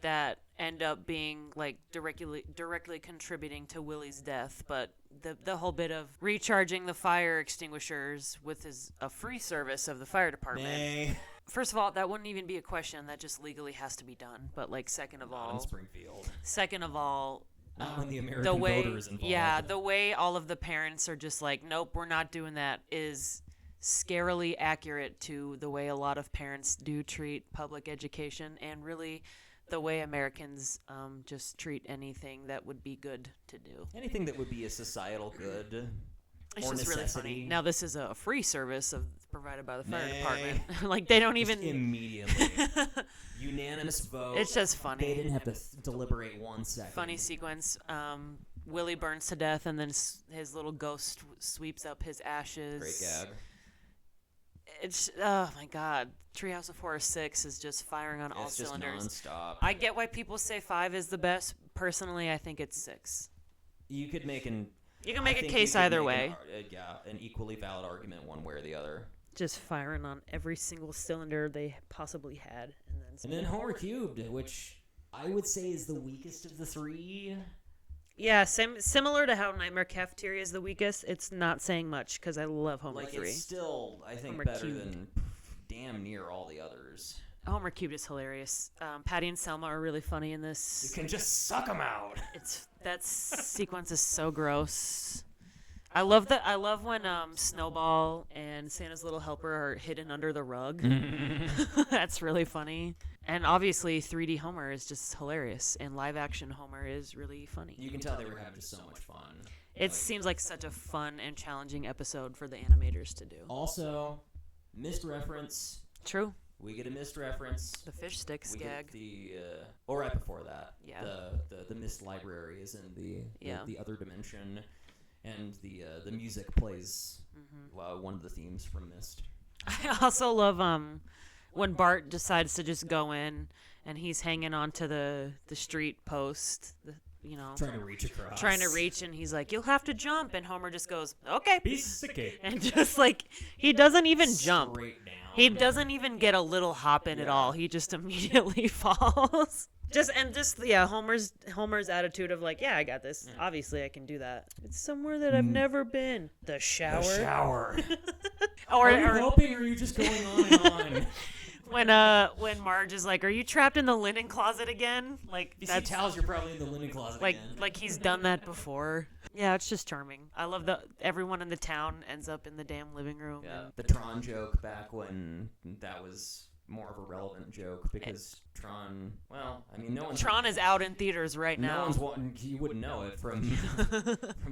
that end up being like directly contributing to Willie's death, but the whole bit of recharging the fire extinguishers with a free service of the fire department. Nay. First of all, that wouldn't even be a question. That just legally has to be done. But like, second of all, in Springfield. Second of all, not when the American voters involved. Yeah, the way all of the parents are just like, nope, we're not doing that, is scarily accurate to the way a lot of parents do treat public education, and really the way Americans just treat anything that would be good to do. Anything that would be a societal good. It's or just necessity. really funny. Now, this is a free service provided by the fire department. Like, they don't even... Immediately. Unanimous vote. It's just funny. They didn't have to deliberate 1 second. Funny sequence. Willie burns to death, and then his little ghost sweeps up his ashes. Great gag. It's, oh my God. Treehouse of Horror 6 is just firing on all cylinders. It's just nonstop. I get why people say 5 is the best. Personally, I think it's 6. You could make an... You can make a case either way. An equally valid argument one way or the other. Just firing on every single cylinder they possibly had. And then Homer Cubed, which I would say is the weakest of the 3. Yeah, similar to how Nightmare Cafeteria is the weakest. It's not saying much because I love Homer 3. It's still, I think, Homer better Cubed. than damn near all the others. Homer Cubed is hilarious. Patty and Selma are really funny in this. You can just suck them out. That sequence is so gross. I love when Snowball and Santa's Little Helper are hidden under the rug. That's really funny. And obviously 3D Homer is just hilarious, and live action Homer is really funny. You can tell they were having so much fun. It seems like such a fun and challenging episode for the animators to do. Also, missed reference. True. We get a missed reference. The fish sticks gag. Or right before that. Yeah. The missed library is in the other dimension, and the music plays one of the themes from Mist. I also love when Bart decides to just go in, and he's hanging onto the street post. Trying to reach across. And he's like, "You'll have to jump," and Homer just goes, "Okay." Piece of cake. And just like, he doesn't even jump. Straight down. He doesn't even get a little hop in at all. He just immediately falls. Homer's attitude of like, yeah, I got this. Yeah. Obviously, I can do that. It's somewhere that I've never been. The shower. The shower. Are you helping, or are you just going on and on? When Marge is like, "Are you trapped in the linen closet again?" Like, you see towels, you're probably in the linen closet again. Like he's done that before. Yeah, it's just charming. I love that everyone in the town ends up in the damn living room. Yeah. The Tron joke back when that was more of a relevant joke, because Tron, Tron is out in theaters right now. You wouldn't know it from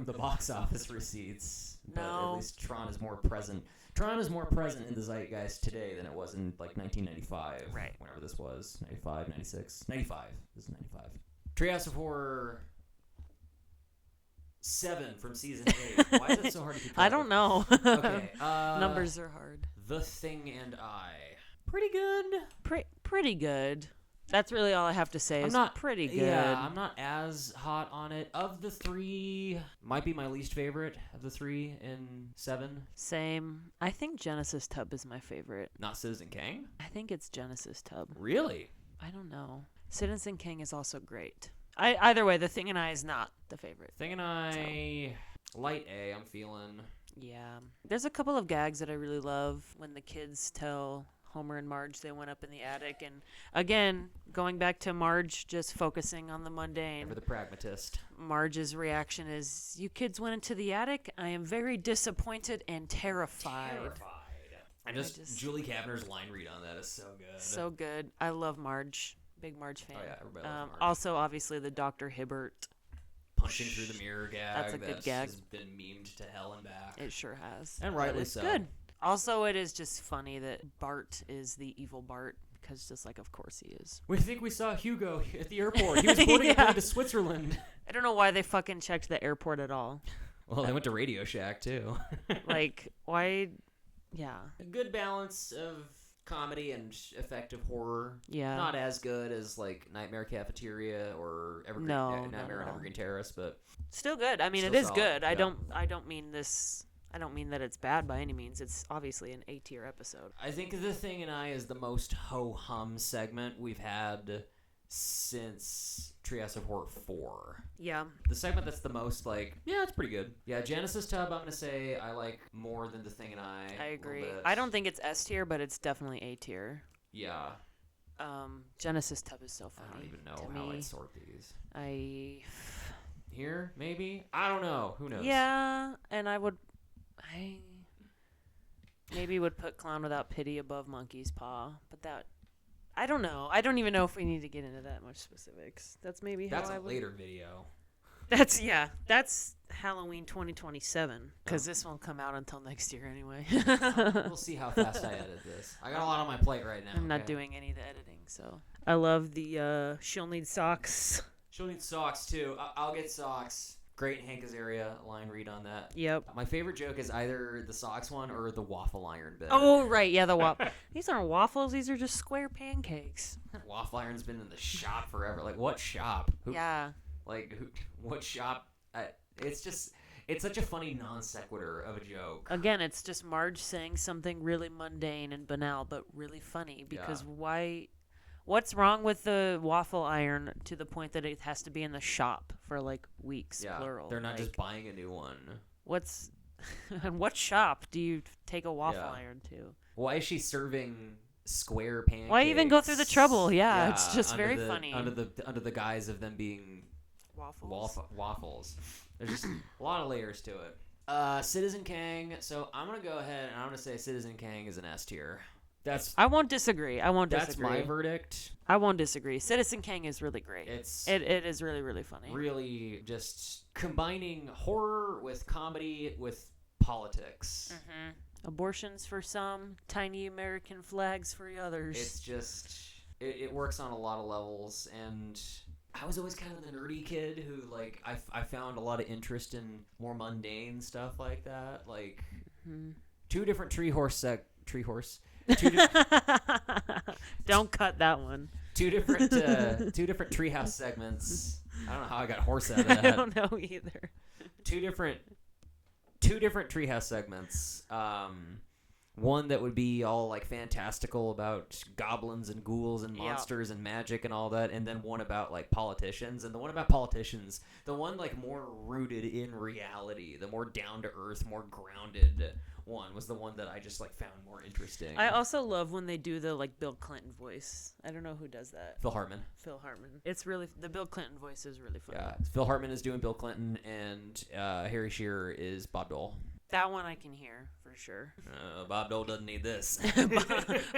the box office receipts. But at least Tron is more present. Tron is more present in the zeitgeist today than it was in like 1995. Right. Whenever this was. 95, 96. 95. This is 95. Treehouse of Horror 7 from season 8. Why is it so hard to keep track? I don't know. Okay. Numbers are hard. The Thing and I. Pretty good. Pretty good. That's really all I have to say. Pretty good. Yeah, I'm not as hot on it. Of the 3, might be my least favorite of the 3 in 7. Same. I think Genesis Tub is my favorite. Not Citizen Kang? I think it's Genesis Tub. Really? I don't know. Citizen Kang is also great. Either way, The Thing and I is not the favorite. Thing and I, light A, I'm feeling. Yeah. There's a couple of gags that I really love when the kids tell Homer and Marge they went up in the attic, and again, going back to Marge just focusing on the mundane. For the pragmatist. Marge's reaction is, "You kids went into the attic? I am very disappointed and terrified." And just Julie Kavner's line read on that is so good. So good. I love Marge. Big Marge fan. Oh yeah, everybody loves Marge. Also, obviously, the Dr. Hibbert punching through the mirror gag. That's a good gag. Has been memed to hell and back. It sure has. And rightly so. Good. Also, it is just funny that Bart is the evil Bart, because just like, of course he is. We think we saw Hugo at the airport. He was boarding a plane to Switzerland. I don't know why they fucking checked the airport at all. Well, they went to Radio Shack, too. Like, why? Yeah. A good balance of comedy and effective horror. Yeah. Not as good as, like, Nightmare Cafeteria or Evergreen, Nightmare on Evergreen Terrace, but still good. I mean, still it is solid. good. Yeah. I don't mean this... I don't mean that it's bad by any means. It's obviously an A-tier episode. I think The Thing and I is the most ho-hum segment we've had since Treehouse of Horror 4. Yeah. The segment that's the most like, yeah, it's pretty good. Yeah, Genesis Tub, I'm going to say I like more than The Thing and I agree. I don't think it's S tier, but it's definitely A tier. Yeah. Genesis Tub is so funny. I don't even know how I'd sort these. Here, maybe? I don't know. Who knows? Yeah, and I maybe would put Clown Without Pity above Monkey's Paw, but that, I don't know. I don't even know if we need to get into that much specifics. That's maybe how That's a later video. That's Halloween 2027, because this won't come out until next year anyway. We'll see how fast I edit this. I got a lot on my plate right now. I'm not doing any of the editing, so. I love the She'll Need Socks. She'll need socks, too. I'll get socks. Great Hank Azaria line read on that. Yep. My favorite joke is either the socks one or the waffle iron bit. Oh, right. Yeah, the waffle. These aren't waffles. These are just square pancakes. Waffle iron's been in the shop forever. Like, what shop? Yeah. Like, what shop? It's such a funny non sequitur of a joke. Again, it's just Marge saying something really mundane and banal, but really funny. Because why... What's wrong with the waffle iron to the point that it has to be in the shop for like weeks, plural? They're not just buying a new one. What shop do you take a waffle iron to? Why is she serving square pancakes? Why even go through the trouble? Yeah, it's just very funny. Under the guise of them being waffles. There's just a lot of layers to it. Citizen Kang. So I'm gonna go ahead and I'm gonna say Citizen Kang is an S tier. I won't disagree. That's my verdict. I won't disagree. Citizen Kang is really great. It is really, really funny. Really just combining horror with comedy with politics. Mm-hmm. Abortions for some, tiny American flags for others. It's just, it works on a lot of levels, and I was always kind of the nerdy kid who, like, I found a lot of interest in more mundane stuff like that. Like, two different Don't cut that one. Two different treehouse segments. I don't know how I got horse out of that. I don't know either. Two different treehouse segments. One that would be all like fantastical about goblins and ghouls and monsters and magic and all that, and then one about like politicians. And the one about politicians, the one like more rooted in reality, the more down to earth, more grounded one was the one that I just like found more interesting. I also love when they do the like Bill Clinton voice. I don't know who does that. Phil Hartman. It's really, the Bill Clinton voice is really fun. Yeah, Phil Hartman is doing Bill Clinton, and Harry Shearer is Bob Dole. That one I can hear for sure. Bob Dole doesn't need this.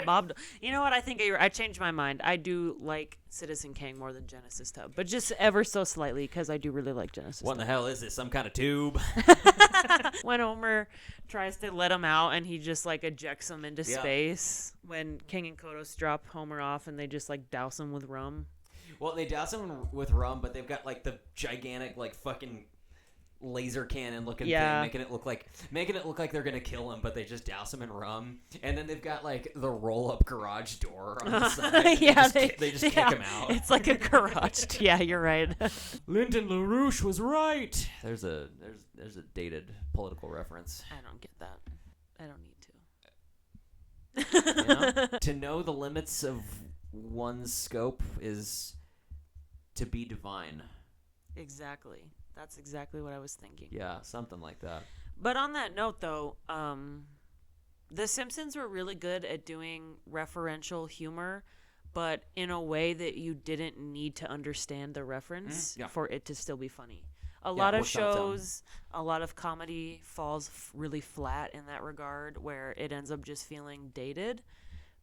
Bob, you know what? I think I changed my mind. I do like Citizen Kang more than Genesis Tub, but just ever so slightly because I do really like Genesis. What Tub. the hell is this? Some kind of tube? When Homer tries to let him out and he just like ejects him into space. When King and Kodos drop Homer off and they just like douse him with rum. Well, they douse him with rum, but they've got like the gigantic like fucking laser cannon looking thing, making it look like they're gonna kill him, but they just douse him in rum. And then they've got like the roll up garage door on the side. They just kick him out. It's like a garage. Yeah, you're right. Lyndon LaRouche was right. There's a dated political reference. I don't get that. I don't need to. To know the limits of one's scope is to be divine. Exactly. That's exactly what I was thinking. Yeah, something like that. But on that note, though, The Simpsons were really good at doing referential humor, but in a way that you didn't need to understand the reference for it to still be funny. A lot of shows, a lot of comedy falls really flat in that regard, where it ends up just feeling dated.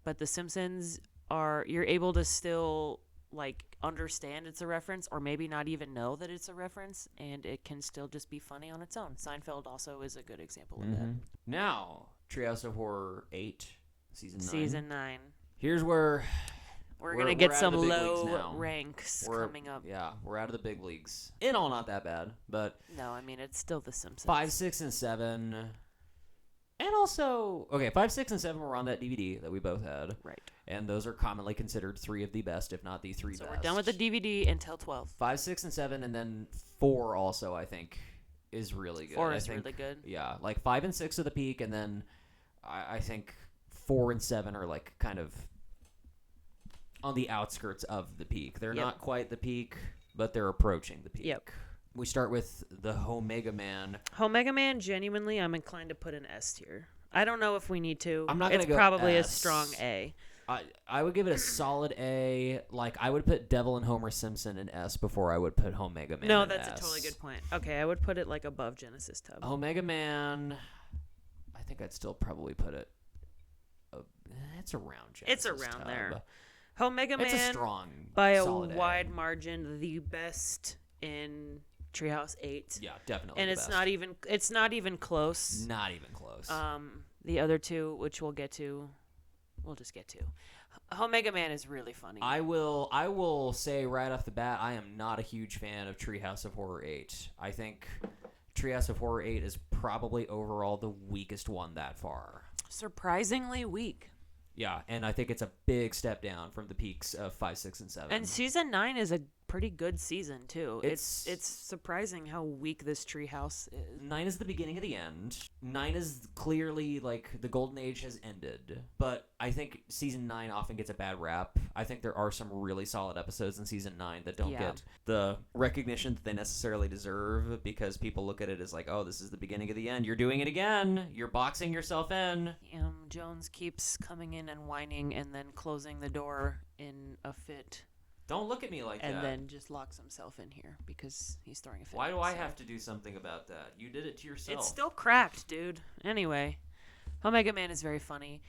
But The Simpsons you're able to still like understand it's a reference, or maybe not even know that it's a reference, and it can still just be funny on its own. Seinfeld also is a good example of that. Now, Treehouse of Horror 8, Season 9. Here's where we're going to get some low ranks coming up. Yeah, we're out of the big leagues. In all, not that bad, but... No, I mean, it's still The Simpsons. 5, 6, and 7... And also, 5, 6, and 7 were on that DVD that we both had. Right. And those are commonly considered 3 of the best, if not the 3 best. So we're done with the DVD until 12. 5, 6, and 7, and then 4 also, I think, is really good. 4 is really good. Yeah, like 5 and 6 are the peak, and then I think 4 and 7 are like kind of on the outskirts of the peak. They're Yep. not quite the peak, but they're approaching the peak. Yep. We start with the Homega Man. Homega Man, genuinely, I'm inclined to put an S tier. I don't know if we need to. I'm not gonna It's go probably S. a strong A. I would give it a solid A. Like, I would put Devil and Homer Simpson in S before I would put Homega Man No, in that's S. a totally good point. Okay, I would put it like above Genesis Tub. Homega Man, I think I'd still probably put it. It's around Genesis It's around Tub. there. Homega It's a Man, strong, by a solid wide margin, the best in Treehouse 8. Yeah, definitely. And the it's best. not even close. Not even close. The other two, which we'll just get to. Homega Man is really funny. I will say right off the bat, I am not a huge fan of Treehouse of Horror 8. I think Treehouse of Horror 8 is probably overall the weakest one that far. Surprisingly weak. Yeah, and I think it's a big step down from the peaks of 5, 6, and 7. And season 9 is a pretty good season too. It's It's surprising how weak this Treehouse is. 9 is the beginning of the end. 9 is clearly like the golden age has ended. But I think season 9 often gets a bad rap. I think there are some really solid episodes in season 9 that don't get the recognition that they necessarily deserve, because people look at it as like, oh, this is the beginning of the end. You're doing it again. You're boxing yourself in. Jones keeps coming in and whining and then closing the door in a fit. Don't look at me like that. And then just locks himself in here because he's throwing a fit. Why do I have to do something about that? You did it to yourself. It's still cracked, dude. Anyway, Homega Man is very funny.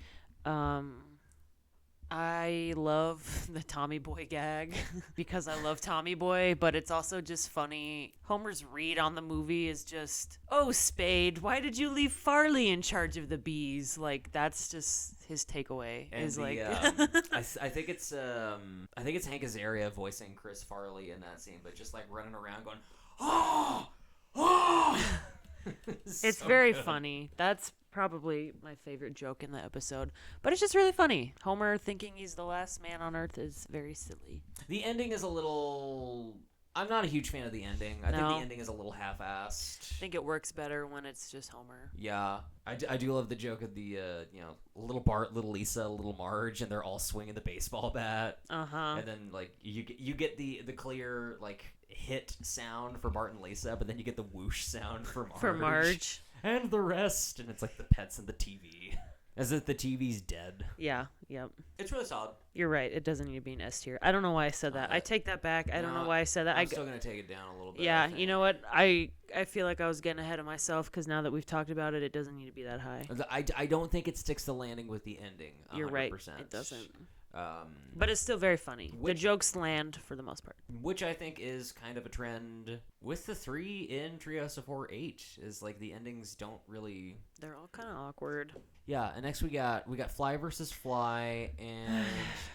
I love the Tommy Boy gag because I love Tommy Boy, but it's also just funny. Homer's read on the movie is just, "Oh, Spade, why did you leave Farley in charge of the bees?" Like, that's just his takeaway. And is like, I think it's Hank Azaria voicing Chris Farley in that scene, but just like running around going, "Oh, oh!" It's so very good. funny. That's probably my favorite joke in the episode. But it's just really funny. Homer thinking he's the last man on Earth is very silly. The ending is a little... I'm not a huge fan of the ending. I think the ending is a little half-assed. I think it works better when it's just Homer. Yeah. I do love the joke of the, little Bart, little Lisa, little Marge, and they're all swinging the baseball bat. Uh-huh. And then, like, you get the clear, like, hit sound for Bart and Lisa, but then you get the whoosh sound for Marge. For Marge. And the rest. And it's like the pets and the TV. As if the TV's dead. Yeah, yep. It's really solid. You're right. It doesn't need to be an S tier. I don't know why I said that. I take that back. I don't know why I said that. I'm still going to take it down a little bit. Yeah, you know what? I feel like I was getting ahead of myself because now that we've talked about it, it doesn't need to be that high. I don't think it sticks the landing with the ending. 100%. You're right. It doesn't. But it's still very funny. The jokes land for the most part. Which I think is kind of a trend with the 3 in Treehouse of Horror 8. Is like the endings don't really... They're all kind of awkward. Yeah, and next we got Fly versus Fly and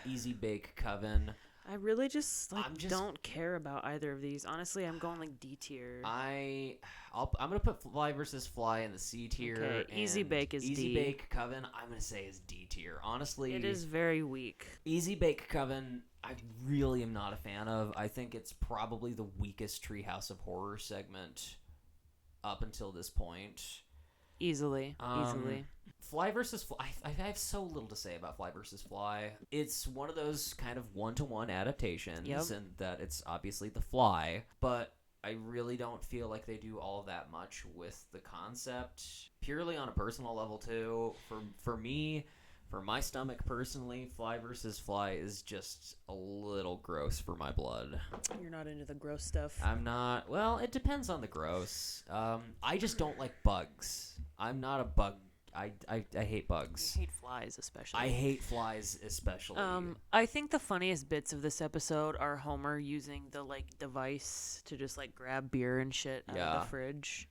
Easy Bake Coven. I really just don't care about either of these. Honestly, I'm going like D tier. I'm gonna put Fly versus Fly in the C tier. Okay, Easy Bake is Easy D. Bake Coven, I'm gonna say is D tier. Honestly, it is very weak. Easy Bake Coven, I really am not a fan of. I think it's probably the weakest Treehouse of Horror segment up until this point. Easily. Fly versus Fly. I have so little to say about Fly versus Fly. It's one of those kind of one-to-one adaptations, and that it's obviously the Fly, but I really don't feel like they do all that much with the concept. Purely on a personal level, too. For me, for my stomach personally, Fly versus Fly is just a little gross for my blood. You're not into the gross stuff. I'm not. Well, it depends on the gross. I just don't like bugs. I'm not a bug. I hate bugs. You hate flies, especially. I hate flies, especially. I think the funniest bits of this episode are Homer using the device to just grab beer and shit out of the fridge.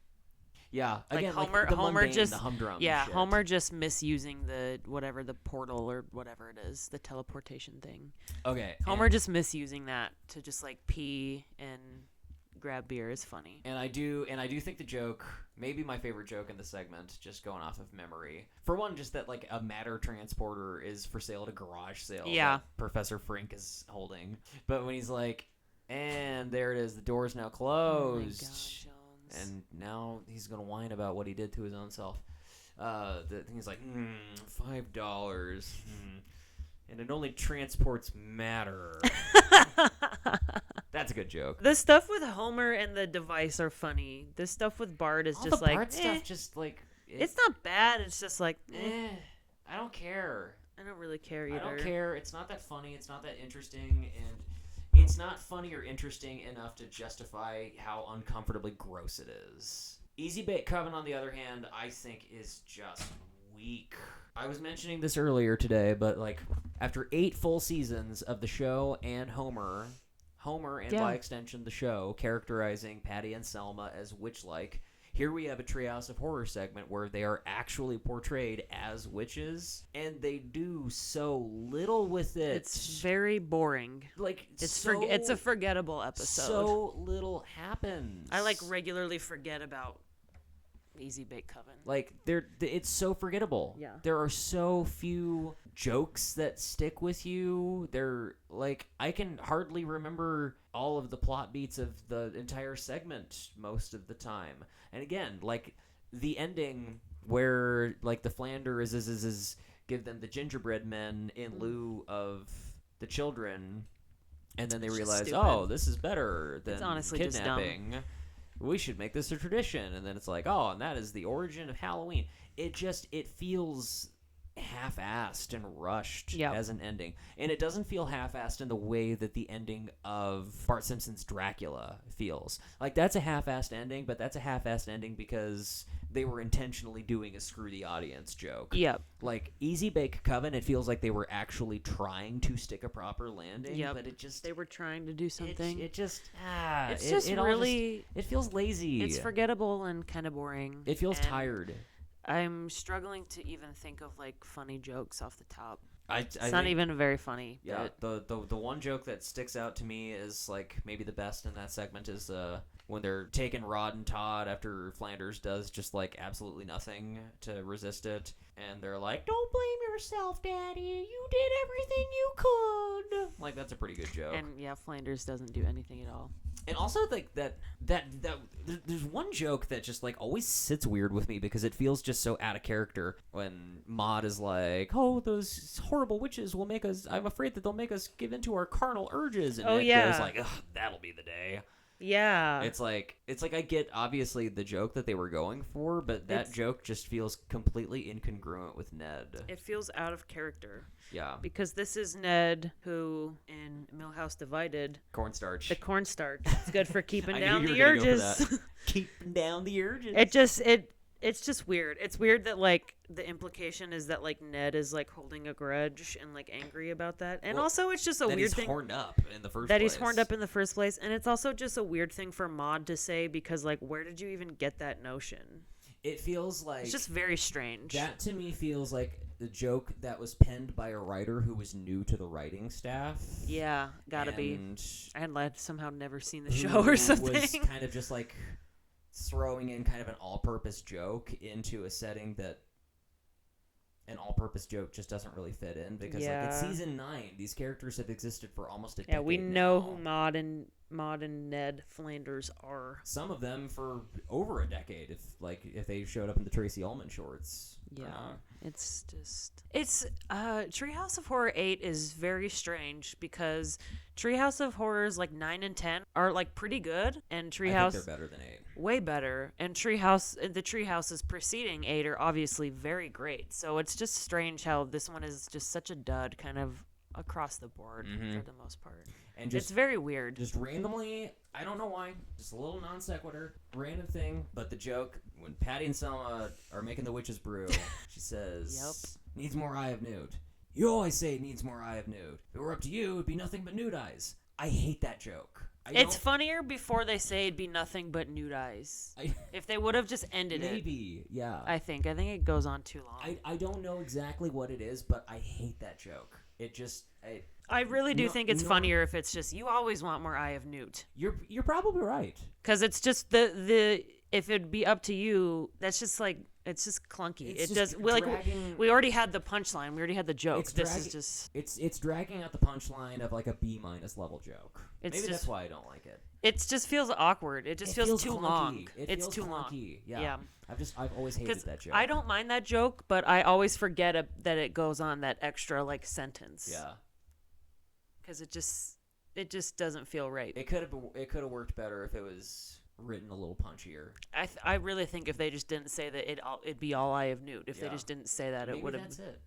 Yeah, again, Homer mundane, just the humdrum. Yeah, shit. Homer just misusing the portal or whatever it is, the teleportation thing. Okay, Homer just misusing that to just pee and grab beer is funny. And I do think the joke, maybe my favorite joke in the segment, just going off of memory. For one, just that a matter transporter is for sale at a garage sale. Yeah. That Professor Frink is holding. But when he's like, and there it is, the door's now closed. Oh my God, Jones. And now he's gonna whine about what he did to his own self. He's like, $5. and it only transports matter. That's a good joke. The stuff with Homer and the device are funny. The stuff with Bart is All just the like, Bart stuff just like... It's not bad. It's just like, I don't care. I don't really care either. I don't care. It's not that funny. It's not that interesting. And it's not funny or interesting enough to justify how uncomfortably gross it is. Easy Bake Coven, on the other hand, I think is just weak. I was mentioning this earlier today, but like after 8 full seasons of the show and Homer, and by extension the show, characterizing Patty and Selma as witch-like, here we have a Treehouse of Horror segment where they are actually portrayed as witches, and they do so little with it. It's very boring. Like it's a forgettable episode. So little happens. I like regularly forget about Easy Bake Coven. Like it's so forgettable. Yeah. There are so few jokes that stick with you. They're like I can hardly remember all of the plot beats of the entire segment most of the time. And again, like the ending where like the Flanders is give them the gingerbread men in lieu of the children, and then they realize, oh, this is better than kidnapping. We should make this a tradition. And then it's like, oh, and that is the origin of Halloween. It feels half-assed and rushed as an ending. And it doesn't feel half-assed in the way that the ending of Bart Simpson's Dracula feels. Like, that's a half-assed ending, but that's a half-assed ending because they were intentionally doing a screw the audience joke. Yep. Like, Easy Bake Coven, it feels like they were actually trying to stick a proper landing, but it just... They were trying to do something. It just feels lazy. It's forgettable and kind of boring. It feels tired. I'm struggling to even think of like funny jokes off the top. It's not even very funny. Yeah, the one joke that sticks out to me is like maybe the best in that segment is when they're taking Rod and Todd after Flanders does just like absolutely nothing to resist it, and they're like, "Don't blame yourself, Daddy. You did everything you could." Like that's a pretty good joke. And yeah, Flanders doesn't do anything at all. And also like that there's one joke that just like always sits weird with me because it feels just so out of character when Maude is like, "Oh, those horrible witches will make us. I'm afraid that they'll make us give into our carnal urges." And Ed goes like, "Ugh, that'll be the day." Yeah. It's like I get obviously the joke that they were going for, but that joke just feels completely incongruent with Ned. It feels out of character. Yeah. Because this is Ned who, in Milhouse Divided... Cornstarch. The cornstarch. It's good for keeping down the urges. Keeping down the urges. It's just weird. It's weird that, like, the implication is that, like, Ned is, like, holding a grudge and, like, angry about that. And also, it's just a weird thing. That he's horned up in the first place. That he's horned up in the first place. And it's also just a weird thing for Maude to say because, like, where did you even get that notion? It feels like... It's just very strange. That, to me, feels like the joke that was penned by a writer who was new to the writing staff. Yeah, gotta be. And had somehow never seen the show or something. Was kind of just, like... throwing in kind of an all-purpose joke into a setting that an all-purpose joke just doesn't really fit in because like it's season 9. These characters have existed for almost a decade. Yeah, we know who Maude and Ned Flanders are. Some of them for over a decade if they showed up in the Tracy Ullman shorts. Yeah. It's Treehouse of Horror 8 is very strange because Treehouse of Horrors like 9 and 10 are like pretty good, and Treehouse I think they're better than 8. Way better, and the Treehouses preceding 8 are obviously very great. So it's just strange how this one is just such a dud, kind of across the board for the most part. And it's very weird. Just randomly, I don't know why, just a little non sequitur, random thing, but the joke when Patty and Selma are making the witch's brew, she says, "Needs more eye of nude." You always say it needs more eye of nude. If it were up to you, it'd be nothing but nude eyes. I hate that joke. It's funnier before they say it'd be nothing but nude eyes. If they would have just ended it. Maybe, yeah. I think it goes on too long. I don't know exactly what it is, but I hate that joke. It just... I really do think it's funnier if it's just, you always want more eye of newt. You're probably right. Because it's just the if it'd be up to you, that's just like it's just clunky. It's it just does. We already had the punchline. We already had the joke. Is just it's dragging out the punchline of like a B- level joke. Maybe that's why I don't like it. It just feels awkward. It just feels too clunky. long. It's too clunky. long. Yeah. I've always hated that joke. I don't mind that joke, but I always forget that it goes on that extra like sentence. Yeah. Because it just doesn't feel right. It could have worked better if it was written a little punchier. I really think if they just didn't say that it'd be all I have knew. If they just didn't say that, Maybe it would have. That's it.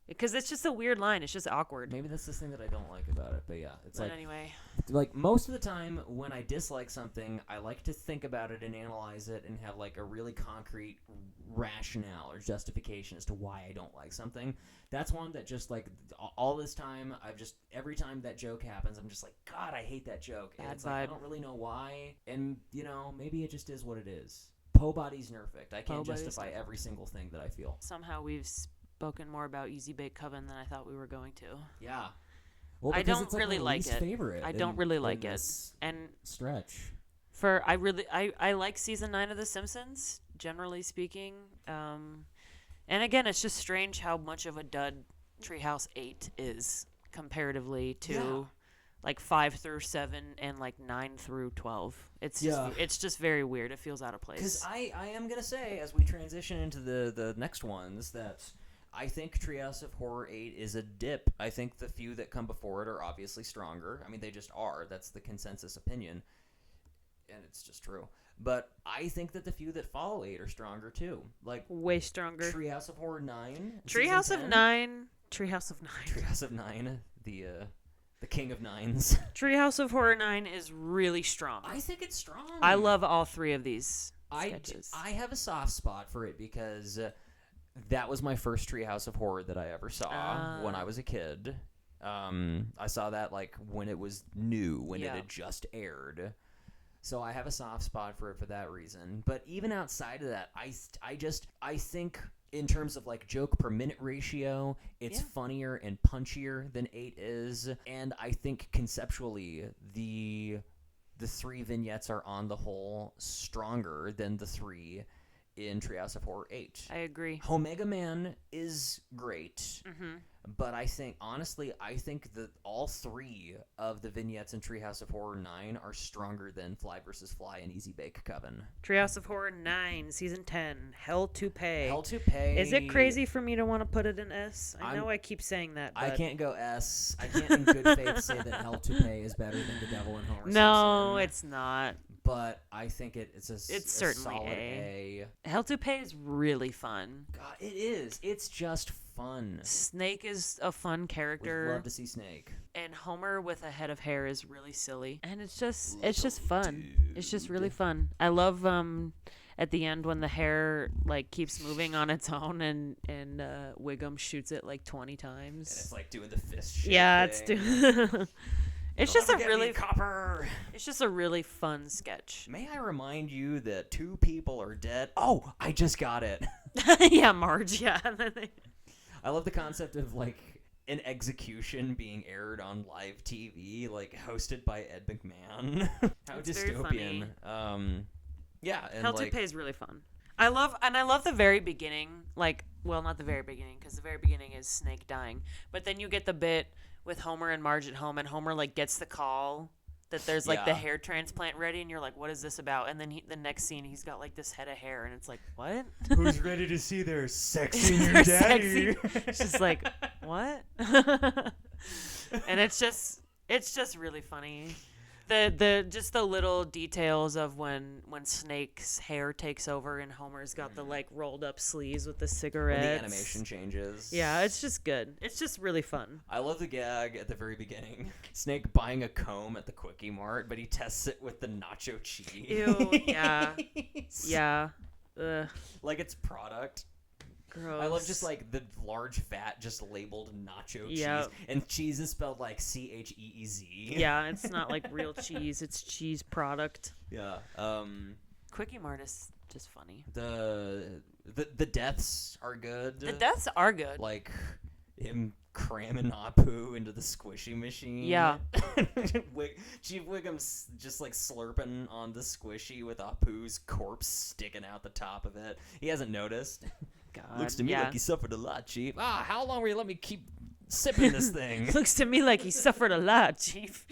Because it's just a weird line. It's just awkward. Maybe that's the thing that I don't like about it. But yeah, anyway. Like most of the time when I dislike something, I like to think about it and analyze it and have like a really concrete rationale or justification as to why I don't like something. That's one that just like all this time, every time that joke happens, I'm just like, God, I hate that joke. And it's like, I don't really know why. And, maybe it just is what it is. Poe Body's nerfed. I can't justify every single thing that I feel. Somehow we've spoken more about Easy Bake Coven than I thought we were going to. Yeah. Well, I don't really like it. Favorite I don't really like it. And stretch. I like season 9 of The Simpsons, generally speaking. And again, it's just strange how much of a dud Treehouse 8 is comparatively to like 5 through 7 and like 9 through 12. It's just very weird. It feels out of place. Because I am gonna say, as we transition into the next ones, that I think Treehouse of Horror 8 is a dip. I think the few that come before it are obviously stronger. I mean, they just are. That's the consensus opinion. And it's just true. But I think that the few that follow 8 are stronger, too. Like, way stronger. Treehouse of Horror 9. Treehouse of 9. Treehouse of 9. Treehouse of 9. The king of nines. Treehouse of Horror 9 is really strong. I think it's strong. I love all 3 of these sketches. I have a soft spot for it because that was my first Treehouse of Horror that I ever saw when I was a kid. I saw that like when it was new, when it had just aired. So I have a soft spot for it for that reason. But even outside of that, I think in terms of like joke per minute ratio, it's funnier and punchier than 8 is. And I think conceptually the 3 vignettes are on the whole stronger than the 3 in Treehouse of Horror 8. I agree. Homega Man is great. Mm-hmm. But I think that all 3 of the vignettes in Treehouse of Horror 9 are stronger than Fly vs. Fly and Easy Bake Coven. Treehouse of Horror 9, Season 10, Hell Toupée. Hell Toupée. Is it crazy for me to want to put it in S? I know I keep saying that, but... I can't go S. I can't in good faith say that Hell Toupée is better than The Devil and Homer Simpson. No, it's not. But I think it's certainly solid A. Hell Toupée is really fun. God, it is. It's just fun. Snake is a fun character. Would love to see Snake. And Homer with a head of hair is really silly. And it's just fun. Dude. It's just really fun. I love at the end when the hair like keeps moving on its own and Wiggum shoots it like 20 times. And it's like doing the fist shit. Yeah, thing. it's doing It's just a really copper. It's just a really fun sketch. May I remind you that 2 people are dead? Oh, I just got it. Yeah, Marge. Yeah. I love the concept of like an execution being aired on live TV, like hosted by Ed McMahon. How it's dystopian. Yeah, and Hell Toupée is really fun. I love the very beginning. Like, well, not the very beginning, because the very beginning is Snake dying. But then you get the bit with Homer and Marge at home, and Homer like gets the call that there's like the hair transplant ready, and you're like, what is this about? And then the next scene, he's got like this head of hair, and it's like, what? Who's ready to see their sexy new daddy? It's just like, what? And it's just really funny. Just the little details of when Snake's hair takes over and Homer's got the like rolled up sleeves with the cigarettes. When the animation changes. Yeah, it's just good. It's just really fun. I love the gag at the very beginning. Snake buying a comb at the Quickie Mart, but he tests it with the nacho cheese. Ew, yeah. Yeah. Ugh. Like it's product. Gross. I love just like the large vat just labeled nacho cheese. And cheese is spelled like Cheez. Yeah, it's not like real cheese. It's cheese product. Yeah. Quickie Mart is just funny. The deaths are good. The deaths are good. Like him cramming Apu into the squishy machine. Yeah. Chief Wiggum's just like slurping on the squishy with Apu's corpse sticking out the top of it. He hasn't noticed. God, Looks to me like he suffered a lot, Chief. How long will you let me keep sipping this thing? Looks to me like he suffered a lot, Chief.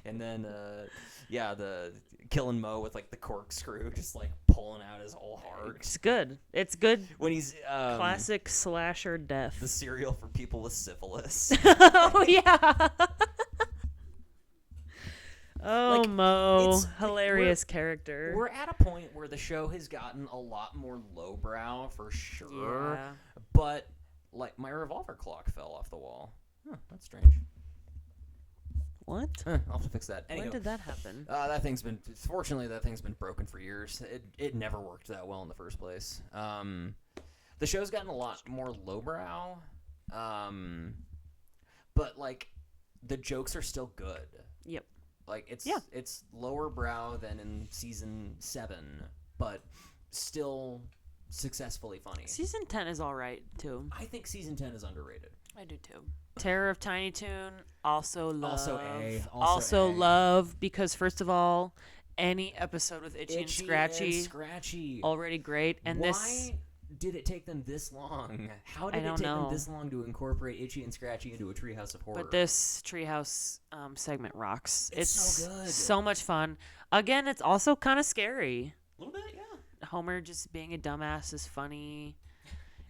And then, the killing Mo with like the corkscrew, just like pulling out his whole heart. It's good. It's good. When he's classic slasher death. The cereal for people with syphilis. Oh yeah. Oh, like, Mo, hilarious character. We're at a point where the show has gotten a lot more lowbrow for sure. Yeah. But like my revolver clock fell off the wall. Huh, that's strange. What? I'll have to fix that. Anyway, When did that happen? Fortunately, that thing's been broken for years. It never worked that well in the first place. The show's gotten a lot more lowbrow, but like the jokes are still good. Yep. Like it's lower brow than in season 7, but still successfully funny. Season 10 is all right too. I think season 10 is underrated. I do too. Terror of Tiny Toon, also love. Also A. Love, because first of all, any episode with Itchy and Scratchy, already great. And why did it take them this long? How did it take them this long to incorporate Itchy and Scratchy into a Treehouse of Horror? But this Treehouse segment rocks. It's so good. So much fun. Again, it's also kind of scary. A little bit, yeah. Homer just being a dumbass is funny.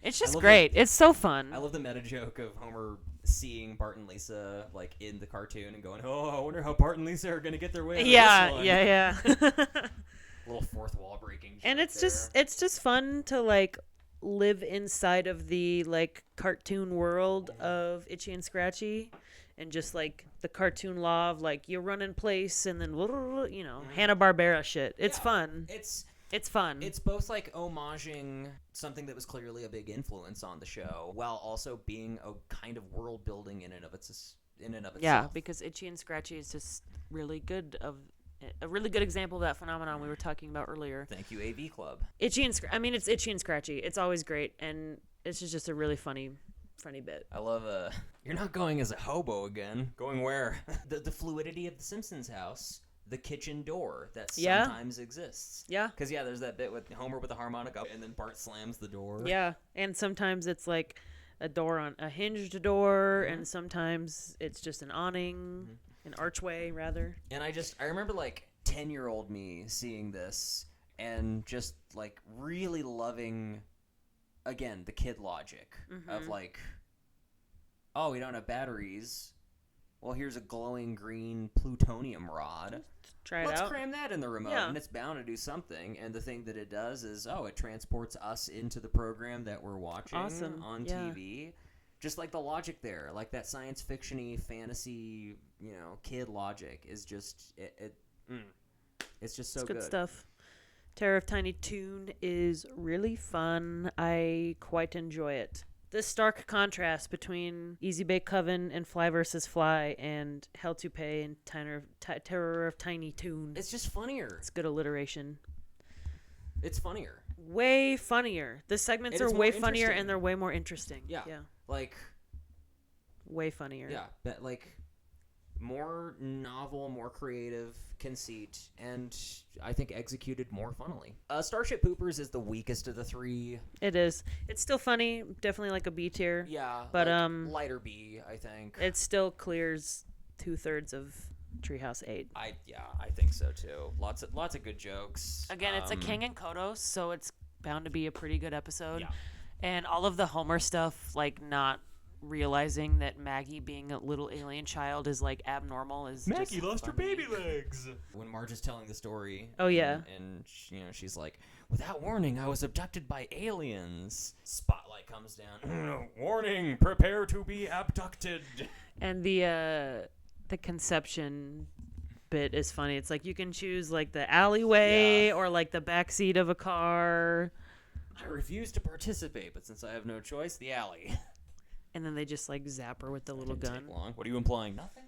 It's just great. It's so fun. I love the meta joke of Homer seeing Bart and Lisa like in the cartoon and going, "Oh, I wonder how Bart and Lisa are gonna get their way." Yeah. Little fourth wall breaking. And it's just fun to like live inside of the like cartoon world of Itchy and Scratchy, and just like the cartoon law of like you run in place and then Hanna-Barbera shit. It's fun. It's fun. It's both like homaging something that was clearly a big influence on the show, while also being a kind of world building in and of itself. Yeah, because Itchy and Scratchy is just a really good example of that phenomenon we were talking about earlier. Thank you, AV Club. It's Itchy and Scratchy. It's always great, and it's just a really funny bit. I love you're not going as a hobo again. Going where? the fluidity of the Simpsons house. The kitchen door that sometimes exists. Yeah. Because, there's that bit with Homer with the harmonica, and then Bart slams the door. Yeah, and sometimes it's like a door on a hinged door, and sometimes it's just an awning, an archway, rather. And I remember, like, 10-year-old me seeing this and just, like, really loving, again, the kid logic of, like, oh, we don't have batteries. Well, here's a glowing green plutonium rod. Try it out. Let's cram that in the remote, and it's bound to do something. And the thing that it does is, it transports us into the program that we're watching on TV. Just like the logic there, like that science fiction-y, fantasy, kid logic is just it's just so good. It's good stuff. Terror of Tiny Toon is really fun. I quite enjoy it. The stark contrast between Easy Bake Coven and Fly vs. Fly and Hell Toupée and Terror of Tiny Toon. It's just funnier. It's good alliteration. It's funnier. Way funnier. The segments are way funnier and they're way more interesting. Yeah. Like, way funnier. Yeah. But like more novel, more creative conceit, and I think executed more funnily. Starship Poopers is the weakest of the three. It is. It's still funny, definitely like a B tier. Yeah, but like lighter B, I think. It still clears 2/3 of Treehouse 8. I think so too. Lots of good jokes. Again, it's a Kang and Kodos, so it's bound to be a pretty good episode. Yeah. And all of the Homer stuff, like not realizing that Maggie being a little alien child is like abnormal is Maggie just lost funny. her baby legs. When Marge is telling the story. Oh yeah. And she's like, without warning, I was abducted by aliens. Spotlight comes down. Warning, prepare to be abducted. And the conception bit is funny. It's like you can choose like the alleyway or like the backseat of a car. I refuse to participate, but since I have no choice, the alley. And then they just like zap her with the little gun. Take long. What are you implying? Nothing.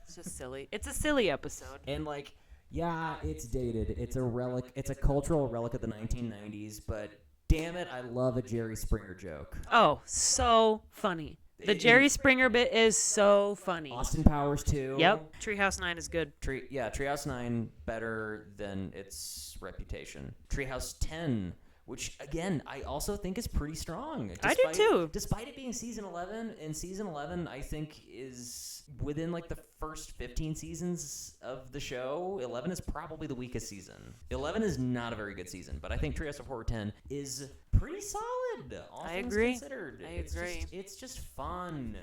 It's just silly. It's a silly episode. And like, yeah, it's dated. It's a relic. It's a cultural relic of the 1990s. But damn it, I love a Jerry Springer joke. Oh, so funny. The Jerry Springer bit is so funny. Austin Powers 2. Yep. Treehouse 9 is good. Treehouse 9 better than its reputation. Treehouse 10, which again I also think is pretty strong. I do too. Despite it being season 11, and season 11 I think is within like the first 15 seasons of the show, 11 is probably the weakest season. 11 is not a very good season, but I think Treehouse of Horror 10 is pretty solid. All things considered. I agree. It's just fun.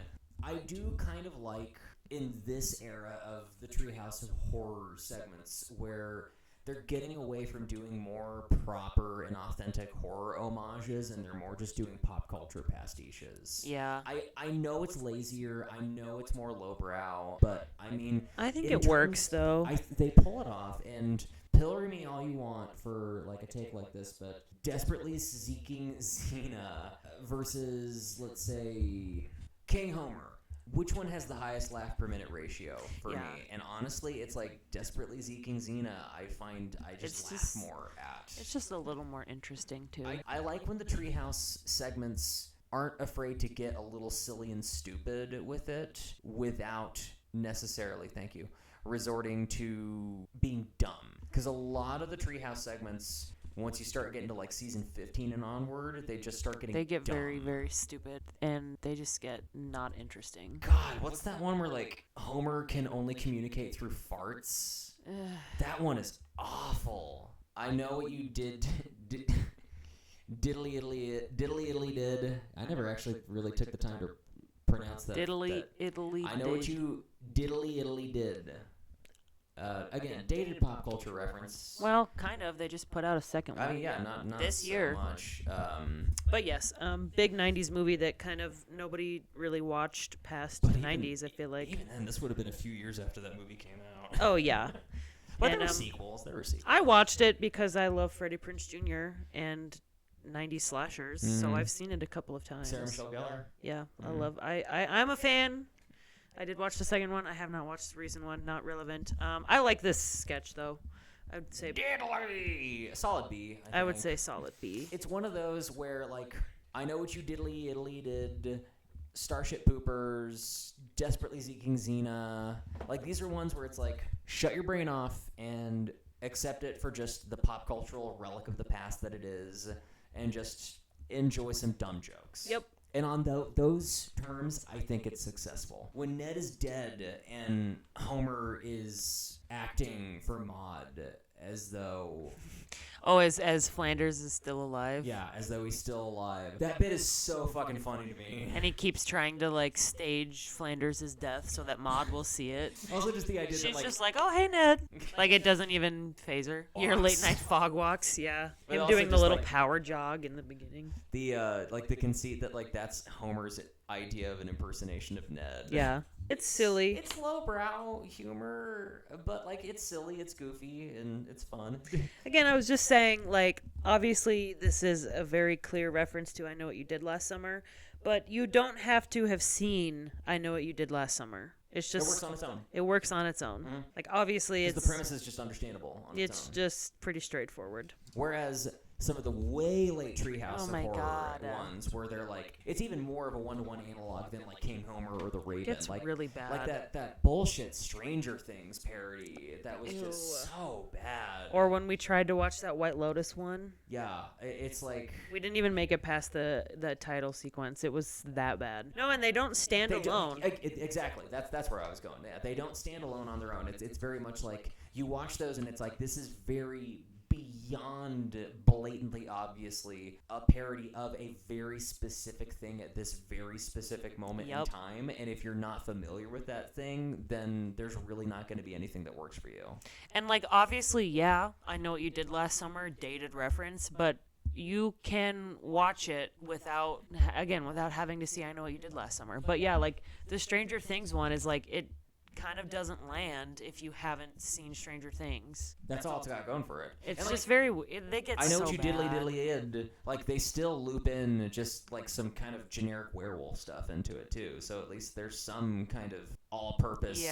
I do kind of like in this era of the Treehouse of Horror segments where they're getting away from doing more proper and authentic horror homages, and they're more just doing pop culture pastiches. Yeah. I know it's lazier. I know it's more lowbrow, but I mean... I think it works, though. They pull it off, and pillory me all you want for like a take like this, but desperately Xeeking Xena versus, let's say, King Homer. Which one has the highest laugh per minute ratio for me? And honestly, it's like desperately Xeeking Xena. I find I just laugh more at. It's just a little more interesting too. I like when the Treehouse segments aren't afraid to get a little silly and stupid with it without necessarily, resorting to being dumb. Because a lot of the Treehouse segments, once you start getting to like season 15 and onward, they just start getting dumb. Very, very stupid, and they just get not interesting. God, what's that one where like Homer can only communicate through farts? That one is awful. I know what you did. Diddily-Iddly-Did. I never actually really took the time to pronounce that. Diddily-Iddly-Did. I know what you Diddily-Iddly-Did. Again, dated pop culture reference. Well, kind of. They just put out a second one. I mean, yeah, not this so year. Much. But yes, big 90s movie that kind of nobody really watched past the 90s, I feel like. Even then, this would have been a few years after that movie came out. Oh, yeah. But there were sequels. I watched it because I love Freddie Prinze Jr. and 90s slashers, so I've seen it a couple of times. Sarah Michelle Gellar? Yeah, I'm a fan. I did watch the second one. I have not watched the recent one. Not relevant. I like this sketch, though. I would say... Diddly! Solid B, I would say solid B. It's one of those where, like, I know what you Diddly-Iddly-Did, Starship Poopers, Desperately Xeeking Xena. Like, these are ones where it's like, shut your brain off and accept it for just the pop cultural relic of the past that it is, and just enjoy some dumb jokes. Yep. And on those terms, I think it's successful. When Ned is dead and Homer is acting for Maude as though... Oh, as Flanders is still alive? Yeah, as though he's still alive. That bit is so fucking funny to me. And he keeps trying to, like, stage Flanders' death so that Maude will see it. Also just the idea She's that, just like, oh, hey, Ned. Like, it doesn't even phase her. Your late-night fog walks, yeah. But him doing the little like, power jog in the beginning. The, like, the conceit that, like, that's Homer's idea of an impersonation of Ned. Yeah. It's silly. It's lowbrow humor, but, like, it's silly, it's goofy, and it's fun. Again, I was just saying, like, obviously this is a very clear reference to I Know What You Did Last Summer, but you don't have to have seen I Know What You Did Last Summer. It's just... It works on its own. It works on its own. Mm-hmm. Like, obviously it's... the premise is just understandable on its own. It's just pretty straightforward. Whereas some of the way late Treehouse of Horror God. ones, where they're like, it's even more of a one-to-one analog than like King Homer or The Raven. It's like, really bad. Like that bullshit Stranger Things parody. That was just so bad. Or when we tried to watch that White Lotus one. Yeah, it's like... We didn't even make it past the title sequence. It was that bad. No, and they don't stand alone. Exactly. That's where I was going. Yeah, they don't stand alone on their own. It's very much like, you watch those and it's like, this is very... beyond blatantly obviously a parody of a very specific thing at this very specific moment in time, and if you're not familiar with that thing, then there's really not going to be anything that works for you. And like, obviously, yeah, I Know What You Did Last Summer, dated reference, but you can watch it without having to see I Know What You Did Last Summer. But yeah, like the Stranger Things one is like, it kind of doesn't land if you haven't seen Stranger Things. That's all it's got going for it. It's and just they get I know so what you bad. Diddly-Iddly-Did. Like, they still loop in just like some kind of generic werewolf stuff into it too. So at least there's some kind of all-purpose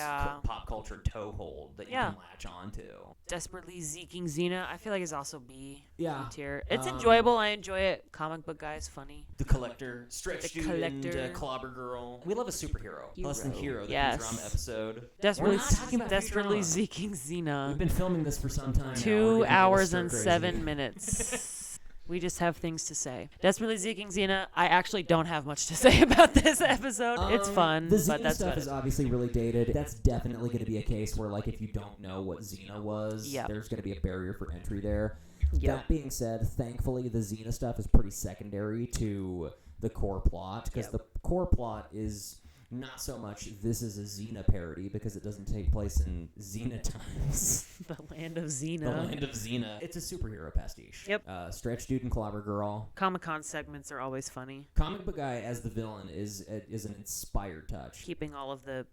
pop culture toehold that you can latch onto. Desperately Xeeking Xena, I feel like is also B tier. It's enjoyable. I enjoy it. Comic book guy is funny. The Collector, Stretch Dude, Clobber Girl. We love a superhero. Less than Hero, the drama episode. Desperately Xeeking Xena. We've been filming this for some time. 2 hours and 7 minutes. We just have things to say. Desperately Xeeking Xena. I actually don't have much to say about this episode. It's fun, the Xena but that's stuff is obviously really dated. That's definitely going to be a case where, like, if you don't know what Xena was, there's going to be a barrier for entry there. That being said, thankfully, the Xena stuff is pretty secondary to the core plot, because the core plot is not so much this is a Xena parody, because it doesn't take place in Xena times. The land of Xena. The land of Xena. It's a superhero pastiche. Yep. Stretch Dude and Clobber Girl. Comic-Con segments are always funny. Comic book guy as the villain is an inspired touch. Keeping all of the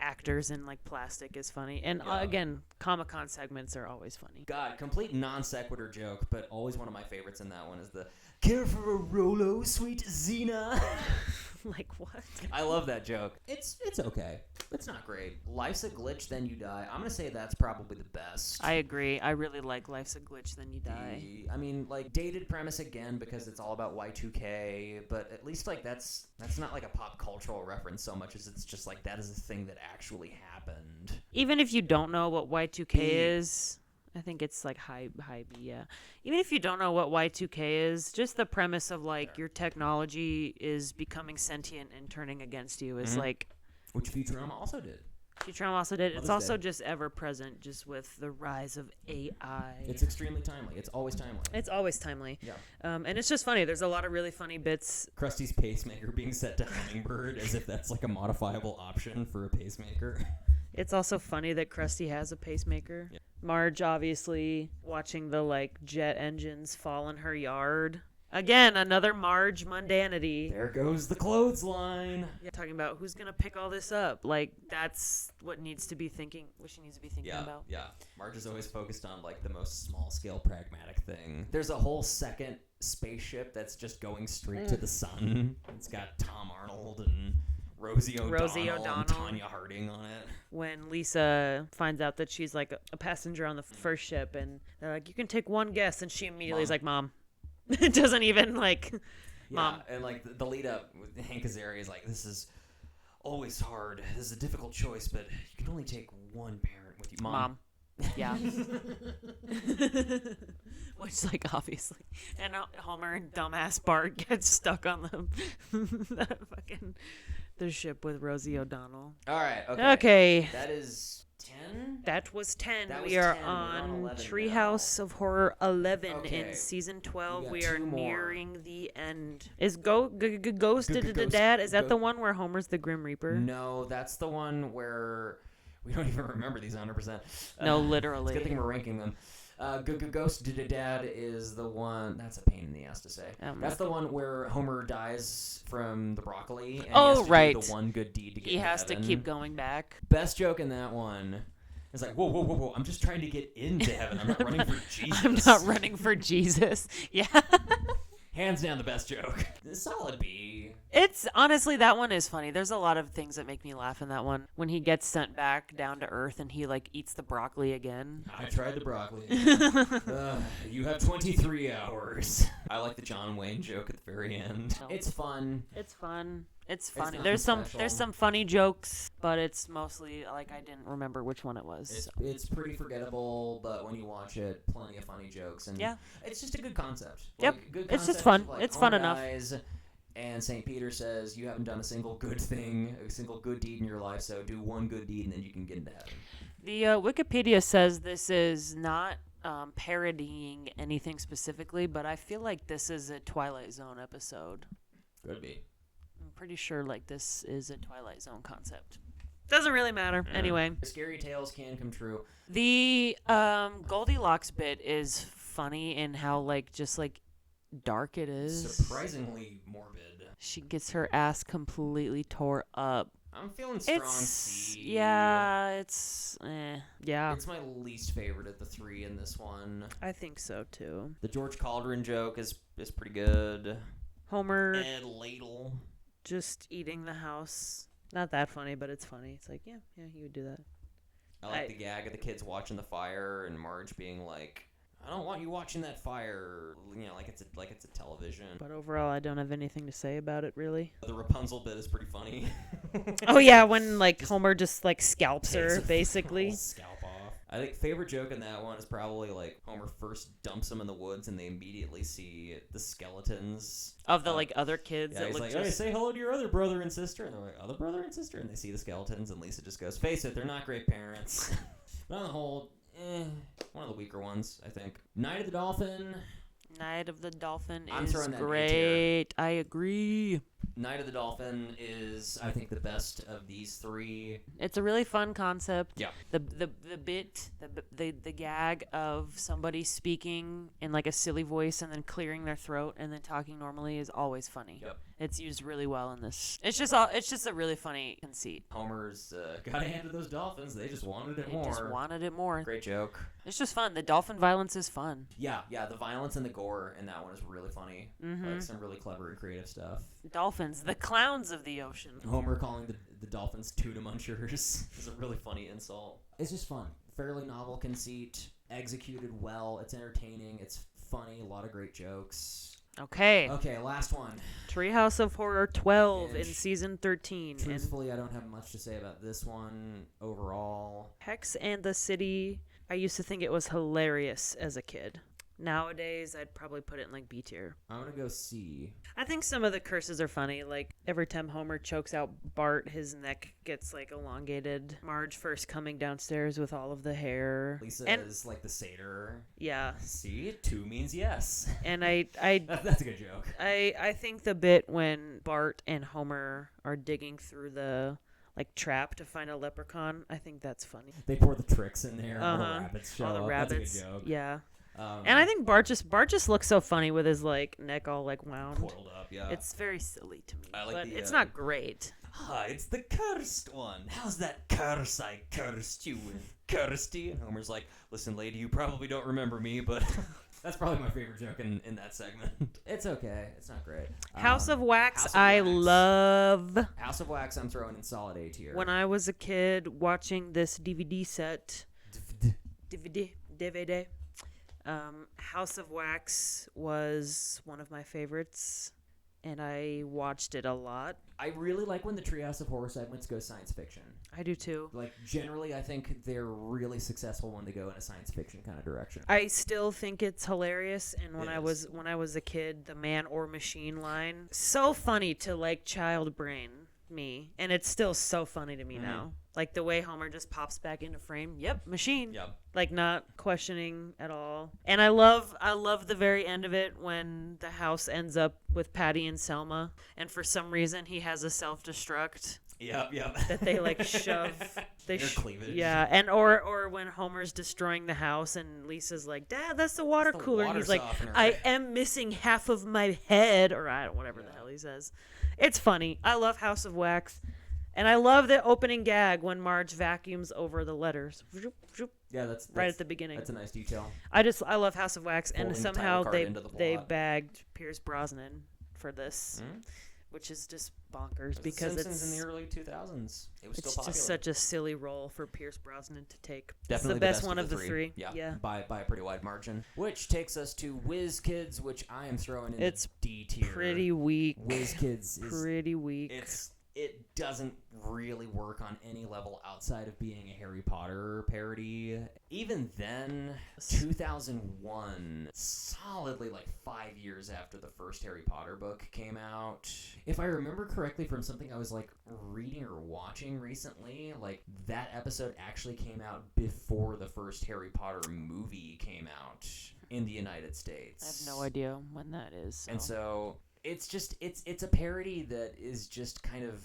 actors in like plastic is funny. And again, Comic-Con segments are always funny. God, complete non sequitur joke, but always one of my favorites in that one is the care for a Rolo, sweet Xena. Like what? I love that joke. It's okay. It's not great. Life's a Glitch, Then You Die. I'm gonna say that's probably the best. I agree. I really like Life's a Glitch, Then You Die. I mean, like, dated premise again because it's all about Y2K, but at least like that's not like a pop cultural reference so much as it's just like that is a thing that actually happened. Even if you don't know what Y2K is. I think it's like high B, yeah. Even if you don't know what Y2K is, just the premise of like your technology is becoming sentient and turning against you is like... Which Futurama also did. Futurama also did. It's also just ever present just with the rise of AI. It's extremely timely. It's always timely. It's always timely. Yeah. And it's just funny. There's a lot of really funny bits. Krusty's pacemaker being set to Hummingbird as if that's like a modifiable option for a pacemaker. It's also funny that Krusty has a pacemaker. Yeah. Marge obviously watching the like jet engines fall in her yard. Again, another Marge mundanity. There goes the clothesline. Yeah, talking about who's gonna pick all this up. Like that's what she needs to be thinking about. Yeah. Marge is always focused on like the most small scale pragmatic thing. There's a whole second spaceship that's just going straight to the sun. It's got Tom Arnold and Rosie O'Donnell and Tanya Harding on it. When Lisa finds out that she's like a passenger on the first ship, and they're like, "You can take one guess," and she immediately is like, "Mom." It doesn't even like, Mom. Yeah, and like the lead up with Hank Azaria is like, "This is always hard. This is a difficult choice, but you can only take one parent with you, Mom." Yeah. Which, like, obviously. And Homer and dumbass Bart get stuck on the ship with Rosie O'Donnell. All right. Okay. That is 10? That was 10. We are on Treehouse of Horror 11 Okay. in season 12. We We got are two more. nearing the end. Is Ghost Dad? Is that the one where Homer's the Grim Reaper? No, that's the one where we don't even remember these 100%. No, literally. It's a good thing we're ranking them. Ghost Dad is the one. That's a pain in the ass to say. That's the one where Homer dies from the broccoli. And he has to do the one good deed to get He to has to heaven. keep going back. Best joke in that one is like, whoa. I'm just trying to get into heaven. I'm not running for Jesus. I'm not running for Jesus. Yeah. Hands down the best joke. Solid B. It's honestly, that one is funny. There's a lot of things that make me laugh in that one. When he gets sent back down to Earth and he like eats the broccoli again. I tried the broccoli. You have 23 hours. I like the John Wayne joke at the very end. It's fun. It's fun. It's funny. nothing There's special. some funny jokes, but it's mostly like I didn't remember which one it was. It's pretty forgettable, but when you watch it, plenty of funny jokes, and Yeah. it's just a good concept. Yep. Like, good It's just concept fun. of, like, It's fun Homer enough. dies, and St. Peter says you haven't done a single good thing, a single good deed in your life, so do one good deed and then you can get into heaven. The Wikipedia says this is not parodying anything specifically, but I feel like this is a Twilight Zone episode. Could be. I'm pretty sure like this is a Twilight Zone concept. Doesn't really matter. Anyway. Scary tales can come true. The Goldilocks bit is funny in how like just like dark it is. Surprisingly morbid. She gets her ass completely tore up. I'm feeling strong C. Yeah. It's my least favorite of the three in this one. I think so too. The George Caldron joke is pretty good. Homer Ed Ladle. just eating the house. Not that funny, but it's funny. It's like, yeah, you would do that. I like the gag of the kids watching the fire and Marge being like, I don't want you watching that fire, like it's a television. But overall, I don't have anything to say about it, really. The Rapunzel bit is pretty funny. Oh, yeah, when, Homer just, scalps her, basically. Scalp off. I think favorite joke in that one is probably, Homer first dumps them in the woods and they immediately see the skeletons. Of the, other kids that look hey, say hello to your other brother and sister. And they're like, other brother and sister? And they see the skeletons and Lisa just goes, face it, they're not great parents. But on the whole... one of the weaker ones, I think. Night of the Dolphin. Night of the Dolphin I'm is great. I agree. Night of the Dolphin is, I think, the best of these three. It's a really fun concept. Yeah. The bit, the gag of somebody speaking in a silly voice and then clearing their throat and then talking normally is always funny. Yep. It's used really well in this. It's just a really funny conceit. Homer's got a hand to those dolphins. They just wanted it more. Just wanted it more. Great joke. It's just fun. The dolphin violence is fun. Yeah. The violence and the gore in that one is really funny. Mm-hmm. Some really clever and creative stuff. Dolphins, the clowns of the ocean. Homer calling The dolphins tuna munchers is a really funny insult. It's just fun. Fairly novel conceit, executed well. It's entertaining. It's funny. A lot of great jokes. Okay, last one. Treehouse of Horror 12 in season 13. Truthfully, I don't have much to say about this one overall. Hex and the City, I used to think it was hilarious as a kid. Nowadays, I'd probably put it in B tier. I'm going to go C. I think some of the curses are funny. Every time Homer chokes out Bart, his neck gets elongated. Marge first coming downstairs with all of the hair. Lisa is the satyr. Yeah. See? 2 means yes. And that's a good joke. I think the bit when Bart and Homer are digging through the trap to find a leprechaun, I think that's funny. They pour the tricks in there. All the rabbits show all the up. Rabbits. That's a good joke. Yeah. And I think Bart just looks so funny with his neck all wound. Coiled up, yeah. It's very silly to me, but it's not great. It's the cursed one. How's that curse? I cursed you and cursed you. And Homer's like, listen, lady, you probably don't remember me, but that's probably my favorite joke in that segment. It's okay. It's not great. House of Wax, I love. House of Wax, I'm throwing in solid A tier. When I was a kid watching this DVD set, DVD. House of Wax was one of my favorites, and I watched it a lot. I really like when the Treehouse of Horror segments go science fiction. I do too. Generally, I think they're really successful when they go in a science fiction kind of direction. I still think it's hilarious, and when I was a kid, the man or machine line, so funny to child brain me, and it's still so funny to me now. The way Homer just pops back into frame. Yep, machine. Yep. Not questioning at all. And I love the very end of it when the house ends up with Patty and Selma, and for some reason he has a self-destruct. Yep. That they shove. Their cleavage. Yeah, and or when Homer's destroying the house and Lisa's like, Dad, that's the water cooler. And he's like, I am missing half of my head, or whatever the hell he says. It's funny. I love House of Wax. And I love the opening gag when Marge vacuums over the letters. Yeah, that's right at the beginning. That's a nice detail. I love House of Wax, and somehow they bagged Pierce Brosnan for this, which is just bonkers because Simpsons in the early 2000s. It was still popular. It's just such a silly role for Pierce Brosnan to take. Definitely it's the best one of the three. Yeah. By a pretty wide margin. Which takes us to Wiz Kids, which I am throwing in D tier. Pretty weak. Wiz Kids is pretty weak. It doesn't really work on any level outside of being a Harry Potter parody. Even then, 2001, solidly 5 years after the first Harry Potter book came out. If I remember correctly from something I was reading or watching recently, that episode actually came out before the first Harry Potter movie came out in the United States. I have no idea when that is. So. And so... It's a parody that is just kind of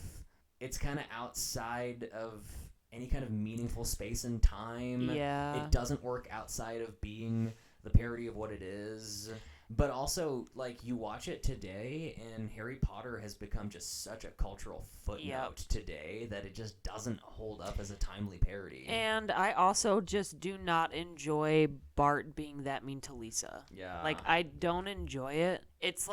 outside of any kind of meaningful space and time. Yeah. It doesn't work outside of being the parody of what it is. But also, you watch it today, and Harry Potter has become just such a cultural footnote today that it just doesn't hold up as a timely parody. And I also just do not enjoy Bart being that mean to Lisa. Yeah. I don't enjoy it. It's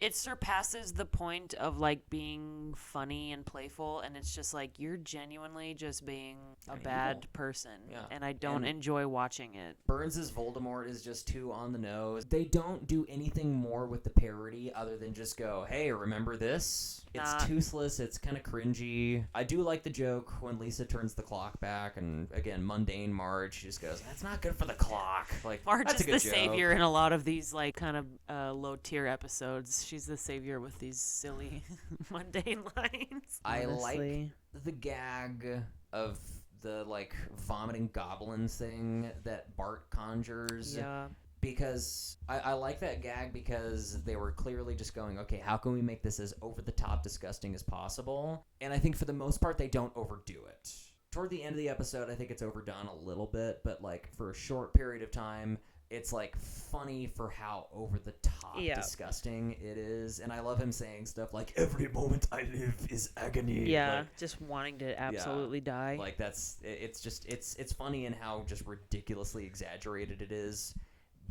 It surpasses the point of like being funny and playful, and it's just like you're genuinely just being a bad person, and I don't enjoy watching it. Burns' Voldemort is just too on the nose. They don't do anything more with the parody other than just go, hey, remember this? It's toothless, it's kind of cringy. I do like the joke when Lisa turns the clock back, and again, mundane Marge just goes, that's not good for the clock. Like, Marge that's is a good the joke. savior in a lot of these like kind of low-tier episodes. She's the savior with these silly, mundane lines. I like the gag of the, like, vomiting goblins thing that Bart conjures. Yeah. Because I like that gag because they were clearly just going, okay, how can we make this as over-the-top disgusting as possible? And I think for the most part, they don't overdo it. Toward the end of the episode, I think it's overdone a little bit, but, like, for a short period of time, it's, like, funny for how over-the-top disgusting it is. And I love him saying stuff like, every moment I live is agony. Yeah, like, just wanting to absolutely die. Like, it's funny in how just ridiculously exaggerated it is.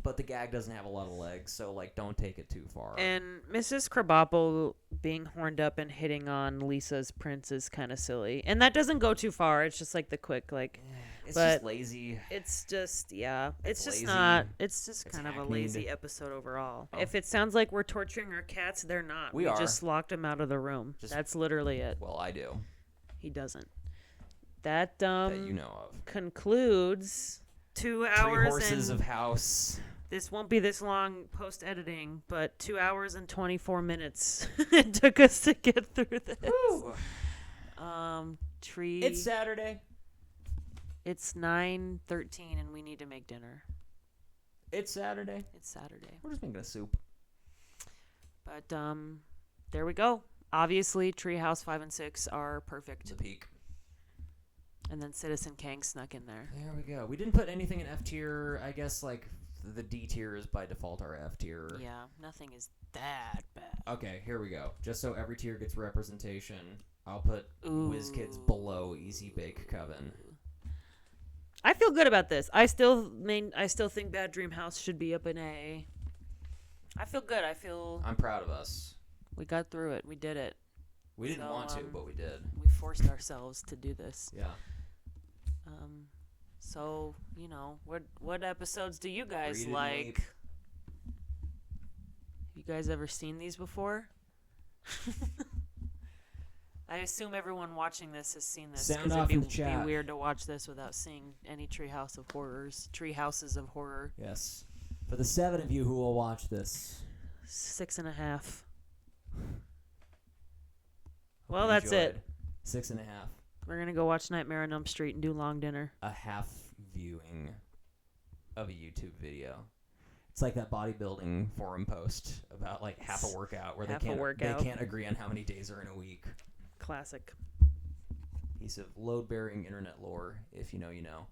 But the gag doesn't have a lot of legs, so, like, don't take it too far. And Mrs. Krabappel being horned up and hitting on Lisa's prince is kind of silly. And that doesn't go too far. It's just, like, the quick, like... It's just lazy. It's just, it's just lazy. not... It's just It's kind of a hackneyed. lazy episode overall. Oh. If it sounds like we're torturing our cats, they're not. We are. Just locked them out of the room. That's literally it. Well, I do. He doesn't. That you know of. concludes 2 hours 3 horses of house. This won't be this long post-editing, but 2 hours and 24 minutes it took us to get through this. Woo. It's Saturday. It's 9:13 and we need to make dinner. It's Saturday. It's Saturday. We're just making a soup. But there we go. Obviously, Treehouse 5 and 6 are perfect. The peak. And then Citizen Kang snuck in there. There we go. We didn't put anything in F tier. I guess, like, the D tier is by default our F tier. Yeah, nothing is that bad. Okay, here we go. Just so every tier gets representation, I'll put Wiz Kids below Easy Bake Coven. I feel good about this. I still think Bad Dream House should be up in A. I feel good. I'm proud of us. We got through it. We did it. We didn't want to, but we did. We forced ourselves to do this. Yeah. So, you know, what episodes do you guys Read it like? Have you guys ever seen these before? I assume everyone watching this has seen this. Sound it'd off be, in the chat. be weird to watch this without seeing any Treehouses of Horror. Yes. For the 7 of you who will watch this. 6.5. Well, that's it. 6.5. We're going to go watch Nightmare on Elm Street and do long dinner. A half viewing of a YouTube video. It's like that bodybuilding Forum post about, like, half a workout where they can't agree on how many days are in a week. Classic. Piece of load-bearing internet lore, if you know, you know.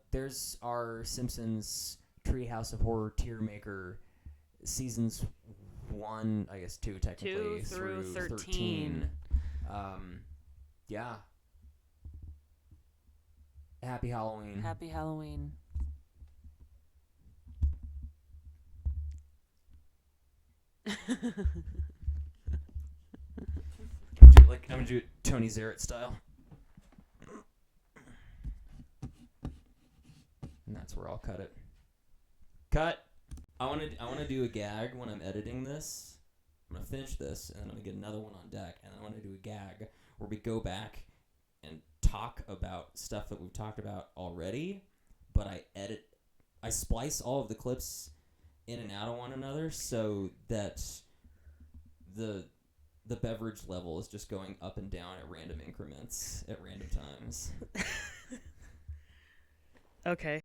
There's our Simpsons Treehouse of Horror TierMaker seasons 1, I guess 2 technically, 2 through 13. Yeah. Happy Halloween. Happy Halloween. I'm gonna do it Tony Zarrett style. And that's where I'll cut it. Cut! I wanna do a gag when I'm editing this. I'm gonna finish this, and then I'm gonna get another one on deck, and then I wanna do a gag where we go back and talk about stuff that we've talked about already, but I splice all of the clips in and out of one another so that the beverage level is just going up and down at random increments at random times. Okay.